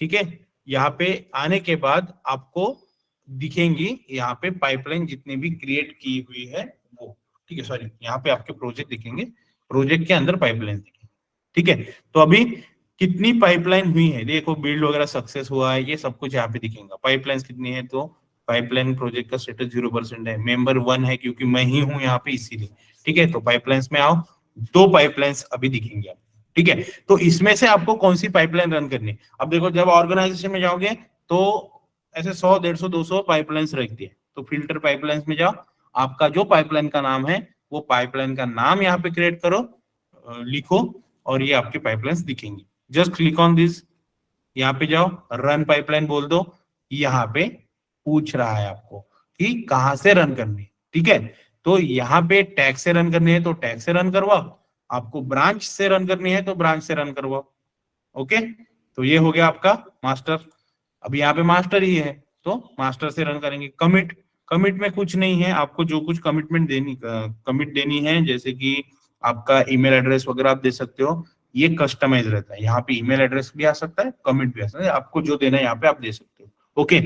ठीक है, यहाँ पे आने के बाद आपको दिखेंगी यहाँ पे पाइपलाइन जितनी भी क्रिएट की हुई है वो। ठीक है, सॉरी, यहाँ पे आपके प्रोजेक्ट दिखेंगे, प्रोजेक्ट के अंदर पाइपलाइन दिखेंगे। ठीक है, तो अभी कितनी पाइपलाइन हुई है देखो, बिल्ड वगैरह सक्सेस हुआ है, ये सब कुछ यहाँ पे दिखेगा। पाइपलाइन कितनी है, तो पाइपलाइन प्रोजेक्ट का स्टेटस 0% है, मेंबर 1 है क्योंकि मैं ही हूँ यहाँ पे इसीलिए। ठीक है, तो पाइपलाइंस में आओ, 2 पाइपलाइंस अभी दिखेंगे आप। ठीक है, तो इसमें से आपको कौन सी पाइपलाइन रन करनी है। अब देखो जब ऑर्गेनाइजेशन में जाओगे तो ऐसे 100, 150, 200 पाइपलाइंस रख दिए, तो फिल्टर पाइपलाइंस में जाओ, आपका जो पाइपलाइन का नाम है वो पाइपलाइन का नाम यहाँ पे क्रिएट करो, लिखो, और ये आपके पाइपलाइंस दिखेंगी। जस्ट क्लिक ऑन दिस, यहाँ पे जाओ, रन पाइपलाइन बोल दो। यहाँ पे पूछ रहा है आपको कि कहाँ से रन करनी है। ठीक है, तो यहाँ पे टैग से रन करनी है तो टैग से रन करवाओ, आपको ब्रांच से रन करनी है तो ब्रांच से रन करवाओ। ओके, तो ये हो गया आपका मास्टर। अब यहाँ पे मास्टर ही है तो मास्टर से रन करेंगे। कमिट, कमिट में कुछ नहीं है, आपको जो कुछ कमिटमेंट देनी कमिट देनी है, जैसे कि आपका ईमेल एड्रेस वगैरह आप दे सकते हो, ये कस्टमाइज रहता है। यहाँ पे ईमेल एड्रेस भी आ सकता है, कमिट भी आ सकता है, आपको जो देना है यहाँ पे आप दे सकते हो। ओके,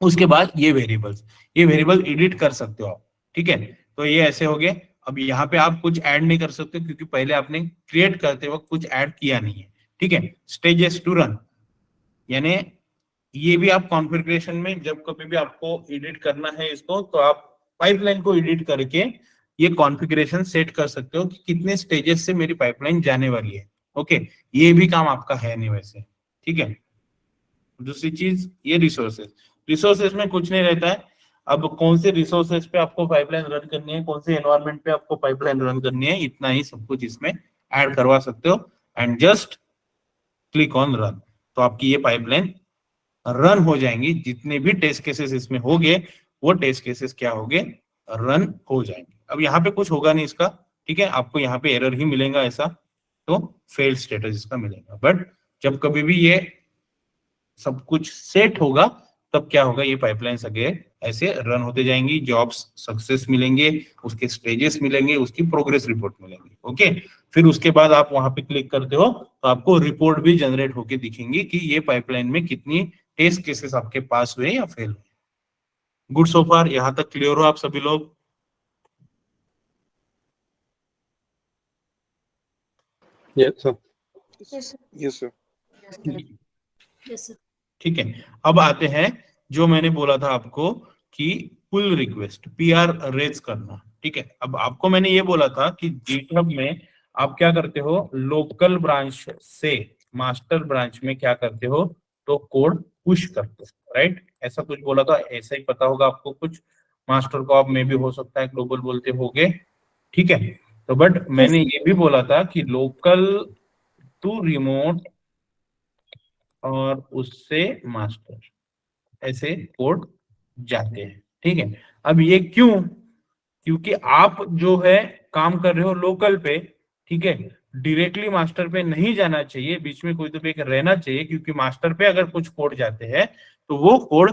उसके बाद ये वेरिएबल्स, ये वेरिएबल एडिट कर सकते हो आप। ठीक है, तो ये ऐसे हो गए। अब यहाँ पे आप कुछ ऐड नहीं कर सकते क्योंकि पहले आपने क्रिएट करते वक्त कुछ ऐड किया नहीं है। ठीक है, स्टेजेस टू रन, यानी ये भी आप कॉन्फ़िगरेशन में जब कभी भी आपको एडिट करना है इसको, तो आप पाइपलाइन को एडिट करके ये कॉन्फ़िगरेशन सेट कर सकते हो कि कितने स्टेजेस से मेरी पाइपलाइन जाने वाली है। ओके, ये भी काम आपका है नहीं वैसे। ठीक है, दूसरी चीज ये रिसोर्सेज, रिसोर्सेज में कुछ नहीं रहता है। अब कौन से रिसोर्सेज पे आपको पाइपलाइन रन करनी है, कौन से एनवायरनमेंट पे आपको पाइपलाइन रन करनी है, इतना ही सब कुछ इसमें ऐड करवा सकते हो। And just click on run, तो आपकी ये पाइपलाइन रन हो जाएंगी। जितने भी टेस्ट केसेस इसमें होंगे वो टेस्ट केसेस क्या होंगे, रन हो जाएंगे। अब यहाँ पे कुछ होगा नहीं इसका। ठीक है, आपको यहाँ पे एरर ही मिलेगा ऐसा, तो फेल्ड स्टेटस इसका मिलेगा। बट जब कभी भी ये सब कुछ सेट होगा तब क्या होगा, ये पाइपलाइंस आगे ऐसे रन होते जाएंगी, जॉब्स सक्सेस मिलेंगे, उसके स्टेजेस मिलेंगे, उसकी प्रोग्रेस रिपोर्ट मिलेंगी। ओके, फिर उसके बाद आप वहां पे क्लिक करते हो तो आपको रिपोर्ट भी जनरेट होके दिखेंगी कि ये पाइपलाइन में कितनी टेस्ट केसेस आपके पास हुए या फेल हुए। गुड सो फार, यहां तक क्लियर हो आप सभी लोग? Yes, sir. Yes, sir. Yes, sir. ठीक है, अब आते हैं जो मैंने बोला था आपको कि पुल रिक्वेस्ट, पीआर रेज करना। ठीक है, अब आपको मैंने ये बोला था कि GitHub में आप क्या करते हो, लोकल ब्रांच से मास्टर ब्रांच में क्या करते हो, तो कोड पुश करते हो, राइट? ऐसा कुछ बोला था, ऐसा ही पता होगा आपको कुछ। मास्टर को आप में भी हो सकता है ग्लोबल बोलते होगे। ठीक है, तो बट मैंने ये भी बोला था कि लोकल टू रिमोट और उससे मास्टर, ऐसे कोड जाते हैं। ठीक है, अब ये क्यों, क्योंकि आप जो है काम कर रहे हो लोकल पे। ठीक है, डायरेक्टली मास्टर पे नहीं जाना चाहिए, बीच में कोई तो भी एक रहना चाहिए, क्योंकि मास्टर पे अगर कुछ कोड जाते हैं तो वो कोड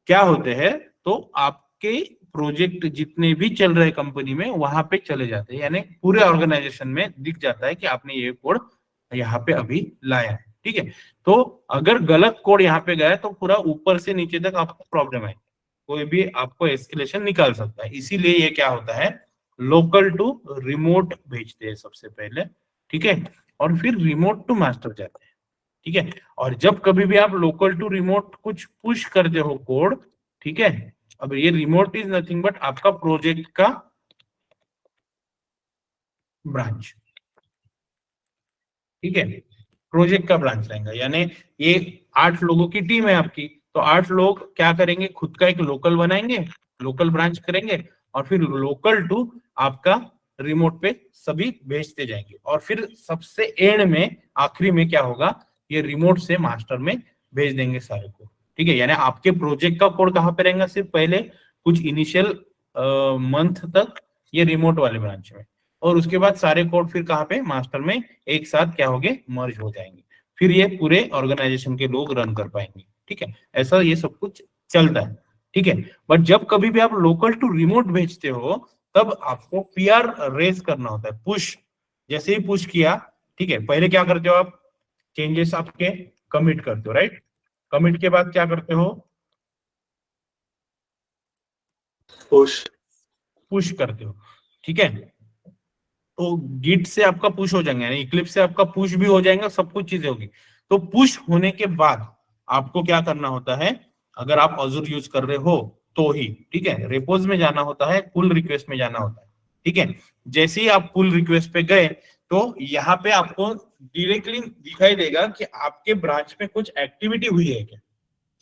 क्या होते हैं, तो आपके प्रोजेक्ट जितने भी चल रहे कंपनी में वहां पे चले जाते हैं, यानी पूरे ऑर्गेनाइजेशन में दिख जाता है कि आपने ये कोड यहाँ पे अभी लाया है। ठीक है, तो अगर गलत कोड यहाँ पे गया तो पूरा ऊपर से नीचे तक आपको प्रॉब्लम है, कोई भी आपको एस्केलेशन निकाल सकता है। इसीलिए ये क्या होता है, लोकल टू रिमोट भेजते हैं सबसे पहले, ठीक है, और फिर रिमोट टू मास्टर जाते हैं। ठीक है, और जब कभी भी आप लोकल टू रिमोट कुछ पुश करते हो कोड, ठीक है, अब ये रिमोट इज नथिंग बट आपका प्रोजेक्ट का ब्रांच। ठीक है, प्रोजेक्ट का ब्रांच रहेगा, यानी ये 8 लोगों की टीम है आपकी, तो 8 लोग क्या करेंगे, खुद का एक लोकल बनाएंगे, लोकल ब्रांच करेंगे, और फिर लोकल टू आपका रिमोट पे सभी भेजते जाएंगे, और फिर सबसे एंड में आखिरी में क्या होगा, ये रिमोट से मास्टर में भेज देंगे सारे को। ठीक है, यानी आपके प्रोजेक्ट का कोड कहाँ पे रहेगा, सिर्फ पहले कुछ इनिशियल मंथ तक ये रिमोट वाले ब्रांच में, और उसके बाद सारे कोड फिर कहाँ पे, मास्टर में एक साथ क्या होंगे, मर्ज हो जाएंगे, फिर ये पूरे ऑर्गेनाइजेशन के लोग रन कर पाएंगे। ठीक है, ऐसा ये सब कुछ चलता है। ठीक है, बट जब कभी भी आप लोकल टू रिमोट भेजते हो तब आपको पीआर रेज करना होता है, पुश। जैसे ही पुश किया, ठीक है, पहले क्या करते हो आप, चेंजेस आपके कमिट करते हो, राइट, कमिट के बाद क्या करते हो, पुश करते हो। ठीक है, तो गिट से आपका पुश हो जाएंगे, यानी इक्लिप्स से आपका पुश भी हो जाएगा, सब कुछ चीजें होगी। तो पुश होने के बाद आपको क्या करना होता है, अगर आप अजूर यूज कर रहे हो तो ही, ठीक है, रेपोज में जाना होता है, पुल रिक्वेस्ट में जाना होता है। ठीक है, जैसे ही आप पुल रिक्वेस्ट पे गए तो यहाँ पे आपको डायरेक्टली दिखाई देगा कि आपके ब्रांच में कुछ एक्टिविटी हुई है क्या।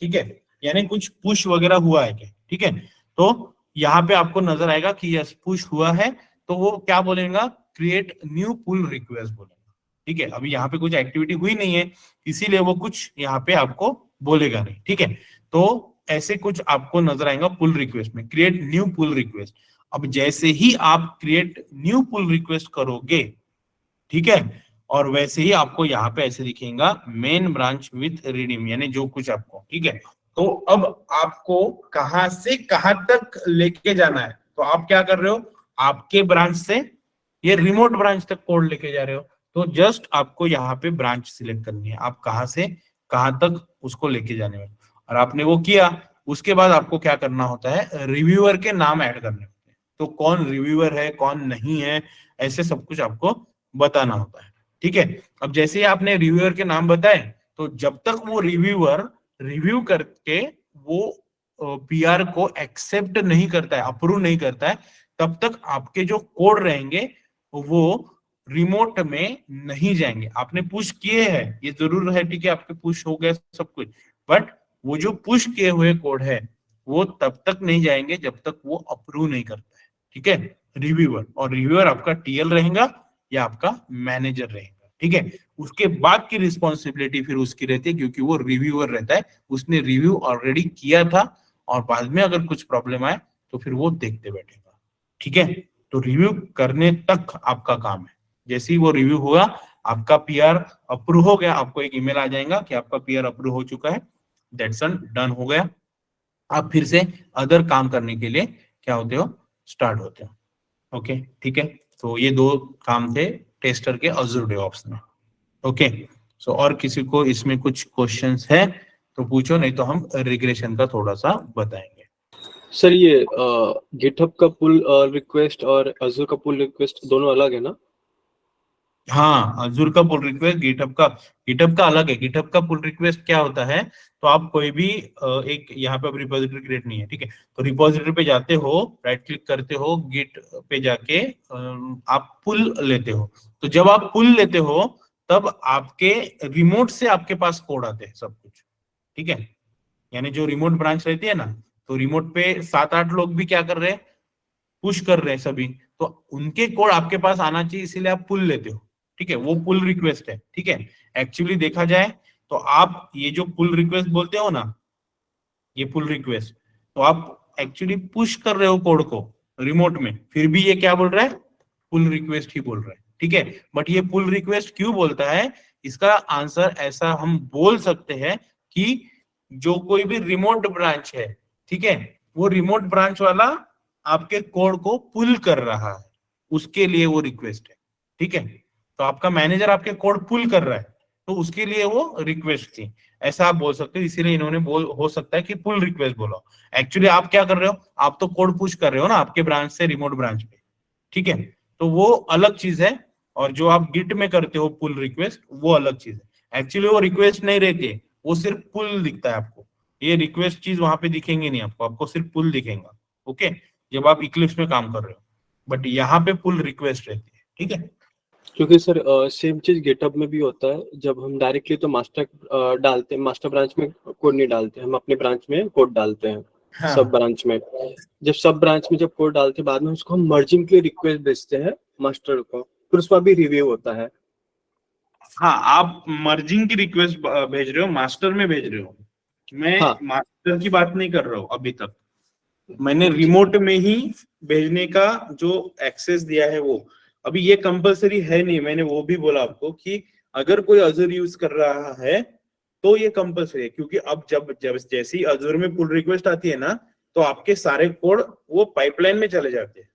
ठीक है, यानी कुछ पुश वगैरह हुआ है क्या। ठीक है, तो यहाँ पे आपको नजर आएगा कि यस पुश हुआ है, तो वो क्या बोलेगा, क्रिएट न्यू पुल रिक्वेस्ट बोलेगा। ठीक है, अभी यहाँ पे कुछ एक्टिविटी हुई नहीं है, इसीलिए वो कुछ यहाँ पे आपको बोलेगा नहीं। ठीक है, तो ऐसे कुछ आपको नजर आएगा पुल रिक्वेस्ट में, क्रिएट न्यू पुल रिक्वेस्ट। अब जैसे ही आप क्रिएट न्यू पुल रिक्वेस्ट करोगे, ठीक है, और वैसे ही आपको यहाँ पे ऐसे दिखेगा मेन ब्रांच विथ रिडीम, यानी जो कुछ आपको। ठीक है, तो अब आपको कहां से कहां तक लेके जाना है, तो आप क्या कर रहे हो, आपके ब्रांच से ये रिमोट ब्रांच तक कोड लेके जा रहे हो, तो जस्ट आपको यहाँ पे ब्रांच सिलेक्ट करनी है, आप कहां से कहां तक उसको लेके जाने में, और आपने वो किया। उसके बाद आपको क्या करना होता है, रिव्यूअर के नाम ऐड करने होते हैं, तो कौन रिव्यूअर है कौन नहीं है, ऐसे सब कुछ आपको बताना होता है। ठीक है, अब जैसे ही आपने रिव्यूअर के नाम बताए, तो जब तक वो रिव्यूअर रिव्यू करके वो पीआर को एक्सेप्ट नहीं करता है, अप्रूव नहीं करता है, तब तक आपके जो कोड रहेंगे वो रिमोट में नहीं जाएंगे। आपने पुश किए हैं, ये जरूर है, ठीक है, आपके पुश हो गए सब कुछ, बट वो जो पुश किए हुए कोड है वो तब तक नहीं जाएंगे जब तक वो अप्रूव नहीं करता है। ठीक है, रिव्यूअर, और रिव्यूअर आपका टीएल रहेगा या आपका मैनेजर रहेगा। ठीक है, उसके बाद की रिस्पॉन्सिबिलिटी फिर उसकी रहती है, क्योंकि वो रिव्यूअर रहता है, उसने रिव्यू ऑलरेडी किया था, और बाद में अगर कुछ प्रॉब्लम आए तो फिर वो देखते बैठेगा। ठीक है, तो रिव्यू करने तक आपका काम है, जैसे ही वो रिव्यू हुआ, आपका पीआर अप्रूव हो गया, आपको एक ईमेल आ जाएगा कि आपका पीआर अप्रूव हो चुका है, दैट्स डन हो गया। आप फिर से अदर काम करने के लिए क्या होते हो, स्टार्ट होते हो। ओके, ठीक है, तो ये 2 काम थे टेस्टर के अज़ूर डेवऑप्स में। ओके, सो और किसी को इसमें कुछ क्वेश्चंस है तो पूछो, नहीं तो हम रिग्रेशन का थोड़ा सा बताएंगे। सर ये गिटहब का पुल रिक्वेस्ट और अजूर का पुल रिक्वेस्ट दोनों अलग है ना? हाँ, अजूर का पुल रिक्वेस्ट गिटहब का अलग है। गिटहब का पुल रिक्वेस्ट क्या होता है, तो आप कोई भी एक यहाँ पे अब रिपोजिटरी क्रिएट नहीं है, ठीक है, तो रिपोजिटरी पे जाते हो, राइट क्लिक करते हो, गिट पे जाके आप पुल लेते हो। तो जब आप पुल लेते हो तब आपके रिमोट से आपके पास कोड आते हैं सब कुछ। ठीक है, यानी जो रिमोट ब्रांच रहती है ना, तो रिमोट पे 7-8 लोग भी क्या कर रहे हैं, पुश कर रहे हैं सभी, तो उनके कोड आपके पास आना चाहिए, इसीलिए आप पुल लेते हो। ठीक है, वो पुल रिक्वेस्ट है। ठीक है, एक्चुअली देखा जाए तो आप ये जो पुल रिक्वेस्ट बोलते हो ना, ये पुल रिक्वेस्ट, तो आप एक्चुअली पुश कर रहे हो कोड को रिमोट में, फिर भी ये क्या बोल रहा है, पुल रिक्वेस्ट ही बोल रहा है। ठीक है, बट ये पुल रिक्वेस्ट क्यों बोलता है, इसका आंसर ऐसा हम बोल सकते हैं कि जो कोई भी रिमोट ब्रांच है ठीक है, वो रिमोट ब्रांच वाला आपके कोड को पुल कर रहा है, उसके लिए वो रिक्वेस्ट है। ठीक है, तो आपका मैनेजर आपके कोड पुल कर रहा है, तो उसके लिए वो रिक्वेस्ट थी, ऐसा आप बोल सकते हो। इसीलिए इन्होंने हो सकता है कि पुल रिक्वेस्ट बोला। एक्चुअली आप क्या कर रहे हो, आप तो कोड पुश कर रहे हो ना आपके ब्रांच से रिमोट ब्रांच पे। ठीक है, तो वो अलग चीज है, और जो आप गिट में करते हो पुल रिक्वेस्ट, वो अलग चीज है। एक्चुअली वो रिक्वेस्ट नहीं रहती है, वो सिर्फ पुल दिखता है आपको। ये रिक्वेस्ट चीज वहां पे दिखेंगे नहीं आपको, आपको सिर्फ पुल दिखेगा। ओके, जब आप इक्लिप्स में काम कर रहे हो, बट यहाँ पे पुल रिक्वेस्ट रहती है। ठीक है, क्योंकि सर सेम चीज गिटहब में भी होता है। जब हम डायरेक्टली तो मास्टर डालते हैं, मास्टर ब्रांच में कोड नहीं डालते, हम अपने ब्रांच में कोड डालते हैं। हाँ। सब ब्रांच में, जब सब ब्रांच में जब कोड डालते हैं, बाद में उसको हम मर्जिंग के लिए रिक्वेस्ट भेजते हैं मास्टर को, फिर उसका भी रिव्यू होता है। हाँ, आप मर्जिंग की रिक्वेस्ट भेज रहे हो, मास्टर में भेज रहे हो। मैं हाँ। मास्टर की बात नहीं कर रहा हूँ अभी तक, मैंने रिमोट में ही भेजने का जो एक्सेस दिया है वो। अभी ये कंपलसरी है नहीं, मैंने वो भी बोला आपको कि अगर कोई अजूर यूज कर रहा है तो ये कंपलसरी है, क्योंकि अब जब जब जैसी अजूर में पुल रिक्वेस्ट आती है ना, तो आपके सारे कोड वो पाइपलाइन में चले जाते हैं।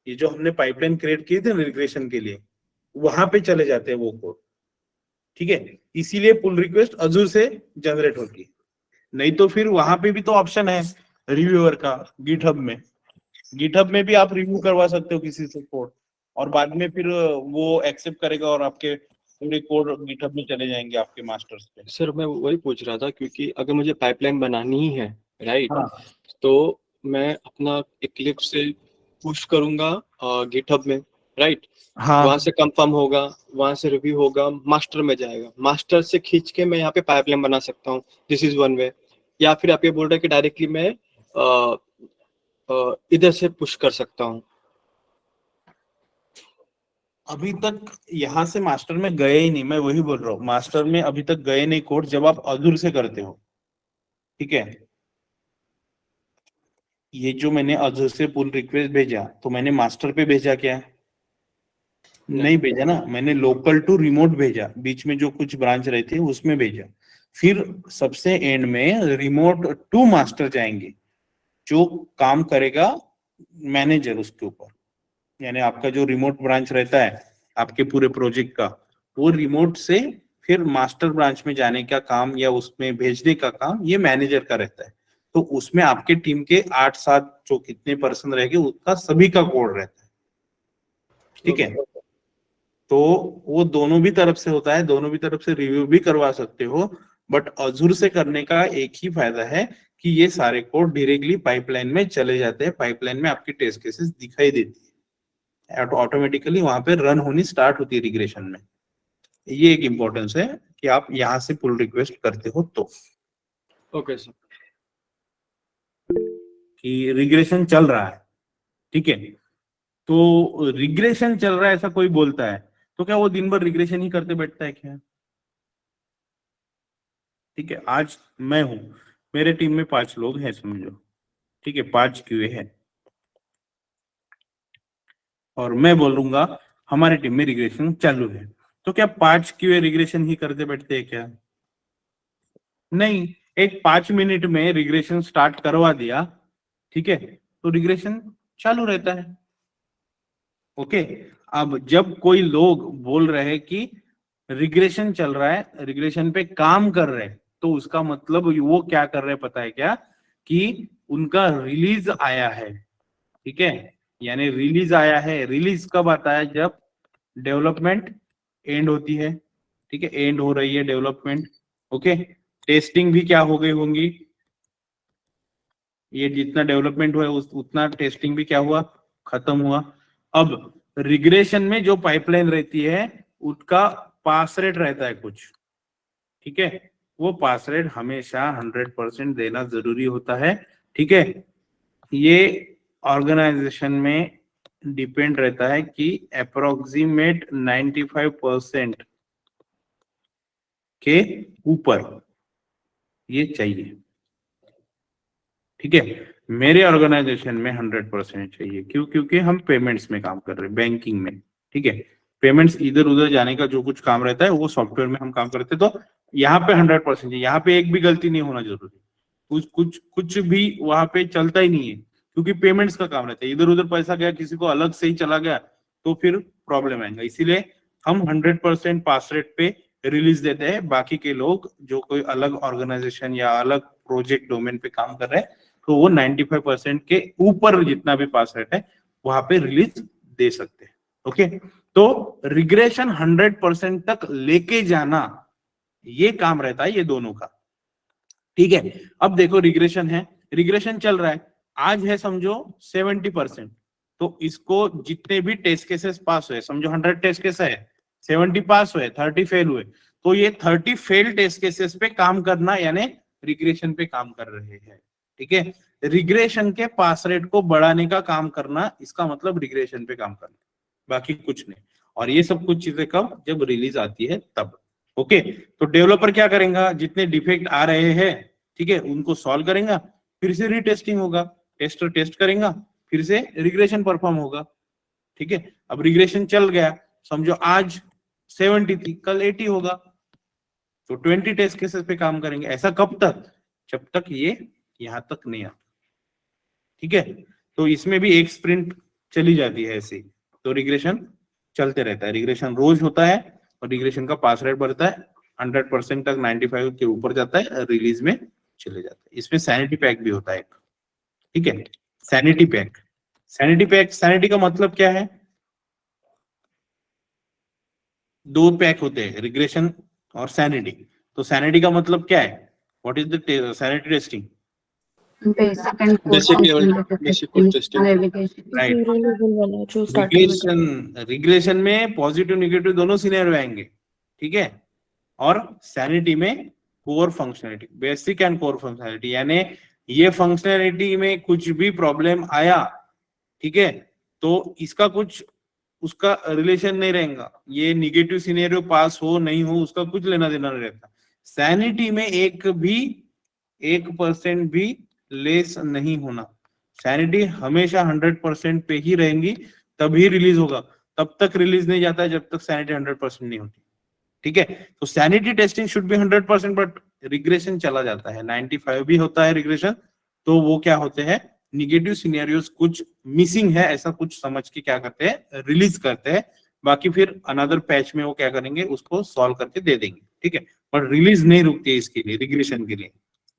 ये जो हमने पाइपलाइन क्रिएट की थी रिग्रेशन के लिए, वहां पे चले जाते हैं वो कोड। ठीक है, इसीलिए पुल रिक्वेस्ट अजूर से जनरेट होती है। नहीं तो फिर वहां पे भी तो ऑप्शन है रिव्यूअर का, गिटहब में। गिटहब में भी आप रिव्यू करवा सकते हो किसी से कोड, और बाद में फिर वो एक्सेप्ट करेगा और आपके पूरे कोड गिटहब में चले जाएंगे आपके मास्टर्स पे। सर मैं वही पूछ रहा था, क्योंकि अगर मुझे पाइपलाइन बनानी ही है, राइट, हाँ। तो मैं अपना इक्लिप्स से पुश करूंगा गिटहब में, राइट। हाँ, वहां से कंफर्म होगा, वहां से रिव्यू होगा, मास्टर में जाएगा, मास्टर से खींच के मैं यहाँ पे पाइपलाइन बना सकता हूँ। This is one way. या फिर आप ये बोल रहे हैं कि डायरेक्टली मैं इधर से पुश कर सकता हूँ। अभी तक यहाँ से मास्टर में गए ही नहीं, मैं वही बोल रहा हूँ, मास्टर में अभी तक गए नहीं कोड, जब आप अजूर से करते हो। ठीक है, ये जो मैंने अजूर से पुल रिक्वेस्ट भेजा, तो मैंने मास्टर पे भेजा क्या? नहीं भेजा ना, मैंने लोकल टू रिमोट भेजा, बीच में जो कुछ ब्रांच रहती है उसमें भेजा। फिर सबसे एंड में रिमोट टू मास्टर जाएंगे, जो काम करेगा मैनेजर उसके ऊपर। यानी आपका जो रिमोट ब्रांच रहता है आपके पूरे प्रोजेक्ट का, वो रिमोट से फिर मास्टर ब्रांच में जाने का काम या उसमें भेजने का काम ये मैनेजर का रहता है। तो उसमें आपके टीम के 8-7 जो कितने पर्सन रहेंगे उसका सभी का कोड रहता है। ठीक है, तो वो दोनों भी तरफ से होता है, दोनों भी तरफ से रिव्यू भी करवा सकते हो। बट अजूर से करने का एक ही फायदा है कि ये सारे कोड डायरेक्टली पाइपलाइन में चले जाते हैं, पाइपलाइन में आपकी टेस्ट केसेस दिखाई देती है, ऑटोमेटिकली वहां पे रन होनी स्टार्ट होती है रिग्रेशन में। ये एक इंपॉर्टेंस है कि आप यहाँ से पुल रिक्वेस्ट करते हो तो। Okay sir. कि रिग्रेशन चल रहा है, ठीक है, तो रिग्रेशन चल रहा है ऐसा कोई बोलता है, तो क्या वो दिन भर रिग्रेशन ही करते बैठता है क्या? ठीक है, आज मैं हूं, मेरे टीम में 5 लोग हैं समझो। ठीक है, 5 क्यूए हैं, और मैं बोलूंगा हमारी टीम में रिग्रेशन चालू है, तो क्या 5 क्यूए रिग्रेशन ही करते बैठते हैं क्या? नहीं, एक 5 मिनट में रिग्रेशन स्टार्ट करवा दिया, ठीक है, तो रिग्रेशन चालू रहता है। ओके, अब जब कोई लोग बोल रहे हैं कि रिग्रेशन चल रहा है, रिग्रेशन पे काम कर रहे हैं, तो उसका मतलब वो क्या कर रहे हैं पता है क्या? कि उनका रिलीज आया है। ठीक है, यानी रिलीज आया है। रिलीज कब आता है? जब डेवलपमेंट एंड होती है। ठीक है, एंड हो रही है डेवलपमेंट। ओके, टेस्टिंग भी क्या हो गई होंगी, ये जितना डेवलपमेंट हुआ है उतना टेस्टिंग भी क्या हुआ, खत्म हुआ। अब रिग्रेशन में जो पाइपलाइन रहती है उसका पास रेट रहता है कुछ, ठीक है, वो पास रेट हमेशा 100% देना जरूरी होता है। ठीक है, ये ऑर्गेनाइजेशन में डिपेंड रहता है कि अप्रोक्सीमेट 95% के ऊपर ये चाहिए। ठीक है, मेरे ऑर्गेनाइजेशन में 100% चाहिए। क्यों? क्योंकि हम पेमेंट्स में काम कर रहे हैं, बैंकिंग में। ठीक है, पेमेंट्स इधर उधर जाने का जो कुछ काम रहता है वो सॉफ्टवेयर में हम काम करते हैं, तो यहाँ पे 100% चाहिए, यहाँ पे एक भी गलती नहीं होना जरूरी। कुछ भी वहां पे चलता ही नहीं है, क्योंकि पेमेंट्स का काम रहता है। इधर उधर पैसा गया, किसी को अलग से ही चला गया तो फिर प्रॉब्लम आएगा। इसीलिए हम 100% पास रेट पे रिलीज देते हैं। बाकी के लोग जो कोई अलग ऑर्गेनाइजेशन या अलग प्रोजेक्ट डोमेन पे काम कर रहे हैं तो वो 95% के ऊपर जितना भी पास रेट है वहां पे रिलीज दे सकते हैं। ओके, तो रिग्रेशन 100% तक लेके जाना ये काम रहता है ये दोनों का। ठीक है, अब देखो रिग्रेशन है, रिग्रेशन चल रहा है, आज है समझो 70%, तो इसको जितने भी टेस्ट केसेस पास हुए, समझो 100 टेस्ट केस है, 70 पास हुए, 30 फेल हुए, तो ये 30 फेल टेस्ट केसेस पे काम करना यानी रिग्रेशन पे काम कर रहे हैं। ठीक है, रिग्रेशन के पास रेट को बढ़ाने का काम करना, इसका मतलब रिग्रेशन पे काम करना, बाकी कुछ नहीं। और ये सब कुछ चीजें कब, जब रिलीज आती है तब। ओके, तो डेवलपर क्या करेगा, जितने डिफेक्ट आ रहे हैं, ठीक है, उनको सॉल्व करेगा, फिर से रीटेस्टिंग होगा, टेस्टर टेस्ट करेगा, फिर से रिग्रेशन परफॉर्म होगा। ठीक है, अब रिग्रेशन चल गया, समझो आज 70 थी, कल 80 होगा, तो 20 टेस्ट केसेस पे काम करेंगे। ऐसा कब तक, जब तक ये यहां तक नहीं आता। ठीक है, तो इसमें भी एक स्प्रिंट चली जाती है ऐसे ही, तो रिग्रेशन चलते रहता है, रिग्रेशन रोज होता है और रिग्रेशन का पास रेट बढ़ता है 100% तक, 95 के ऊपर जाता है, रिलीज में चले जाता है। इसमें सैनिटी पैक भी होता है एक। ठीक है, sanity pack, sanity pack, sanity का मतलब क्या है, दो पैक होते हैं, रिग्रेशन और सैनिटी। तो सैनिटी का मतलब क्या है, what is the sanity testing? Basic and core basic level, functional basic code testing. navigation. Right, zero level वाला जो स्टार्टिंग में करते रिग्रेशन में पॉजिटिव निगेटिव दोनों सिनेरियो आएंगे। ठीक है, और सैनिटी में core functionality, basic and core functionality, यानी ये फंक्शनैलिटी में कुछ भी प्रॉब्लम आया, ठीक है, तो इसका कुछ उसका रिलेशन नहीं रहेगा, ये निगेटिव सिनेरियो पास हो नहीं हो उसका कुछ लेना देना नहीं रहता। सैनिटी में 1% भी लेस नहीं होना, सैनिटी हमेशा 100% पे ही रहेंगी, तभी रिलीज होगा, तब तक रिलीज नहीं जाता है जब तक सैनिटी 100% नहीं होती। ठीक है, तो sanity testing should be 100%, but regression चला जाता है, 95 भी होता है रिग्रेशन, तो वो क्या होते हैं, निगेटिव सिनेरियोस कुछ मिसिंग है ऐसा कुछ समझ के क्या करते हैं, रिलीज करते हैं। बाकी फिर अनदर पैच में वो क्या करेंगे, उसको सॉल्व करके दे देंगे। ठीक है, पर रिलीज नहीं रुकती है इसके लिए, रिग्रेशन के लिए।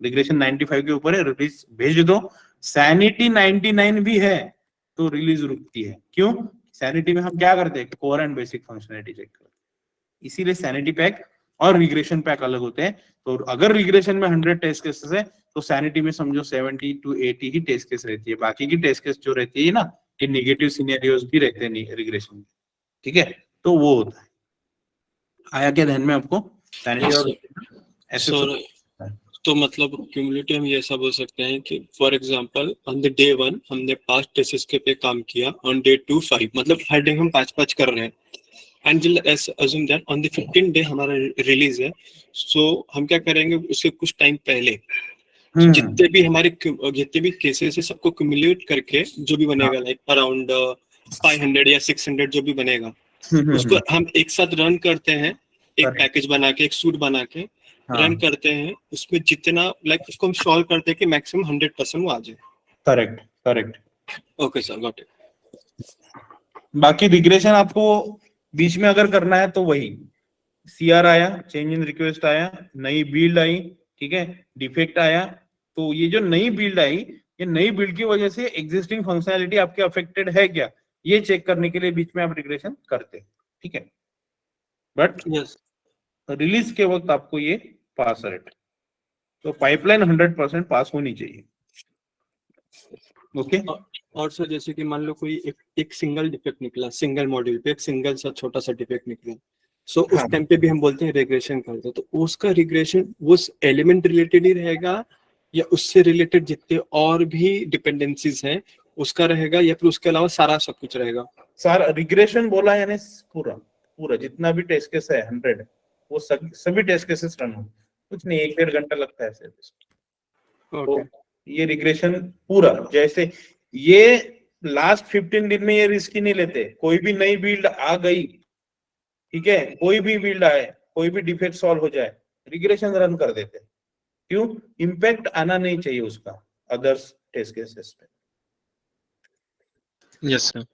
रिग्रेशन 95 के ऊपर है, रिलीज भेज दो। सैनिटी 99 भी है तो रिलीज रुकती है, क्यों? सैनिटी में हम क्या करते हैं, core and basic functionality check करते हैं, इसीलिए सैनिटी पैक और रिग्रेशन पैक अलग होते हैं। तो अगर रिग्रेशन में 100 टेस्ट केसेस है तो सैनिटी में समझो 70 to 80 ही टेस्ट केस रहती है, बाकी की टेस्ट केस जो रहती है ना, ये निगेटिव सिनेरियोस भी रहते हैं रिग्रेशन में। ठीक है, तो वो होता है। आया क्या ध्यान में आपको, सैनिटी और ऐसे सर, तो मतलब क्यूमुलेटिव हम ये ऐसा बोल सकते हैं कि for example on the day 1 हमने 5 टेस्ट के पे काम किया, ऑन डे 2 5, मतलब हर डे हम 5 कर रहे हैं, and assume that on the 15th day हमारा रिलीज है, सो हम क्या करेंगे, उससे कुछ टाइम पहले जितने भी केसेस है सबको क्यूमुलेट करके जो भी बनेगा, लाइक अराउंड 500 या 600 जो भी बनेगा, उसको हम एक साथ रन करते हैं, एक पैकेज बना के, एक सूट बना के रन करते हैं, उसमें जितना लाइक उसको हम सॉल्व करते हैं कि मैक्सिमम 100% वो आ जाए। Correct, correct. Okay sir, got it. बाकी रिग्रेशन आपको बीच में अगर करना है तो वही सीआर आया, चेंज इन रिक्वेस्ट आया, नई बिल्ड आई, ठीक है, डिफेक्ट आया, तो ये जो नई बिल्ड आई, ये नई बिल्ड की वजह से एग्जिस्टिंग फंक्शनैलिटी आपके अफेक्टेड है क्या, ये चेक करने के लिए बीच में आप रिग्रेशन करते हैं। ठीक है, बट यस, रिलीज के वक्त आपको ये पास रेट, तो पाइपलाइन 100% पास होनी चाहिए। ओके, और सर जैसे कि मान लो कोई एक सिंगल डिफेक्ट निकला, सिंगल मॉड्यूल पे एक सिंगल सा छोटा सा डिफेक्ट निकला, सो उस टाइम पे भी हम बोलते हैं रिग्रेशन करते हैं, तो उसका रिग्रेशन उस एलिमेंट रिलेटेड ही रहेगा या उससे रिलेटेड जितने और भी डिपेंडेंसीज हैं उसका रहेगा, या फिर उसके अलावा सारा सब कुछ रहेगा? सारा रिग्रेशन बोला यानी पूरा पूरा जितना भी टेस्ट केस है 100, वो सभी टेस्ट केसेस रन हो, कुछ नहीं, 1-1.5 घंटा लगता है सिर्फ इसको। तो ये रिग्रेशन पूरा, जैसे ये लास्ट 15 दिन में ये रिस्क ही नहीं लेते, कोई भी नई बिल्ड आ गई, ठीक है, कोई भी बिल्ड आए, कोई भी डिफेक्ट सॉल्व हो जाए, रिग्रेशन रन कर देते, क्यों? इम्पैक्ट आना नहीं चाहिए उसका अदर्स टेस्ट केसेस पे। Yes sir.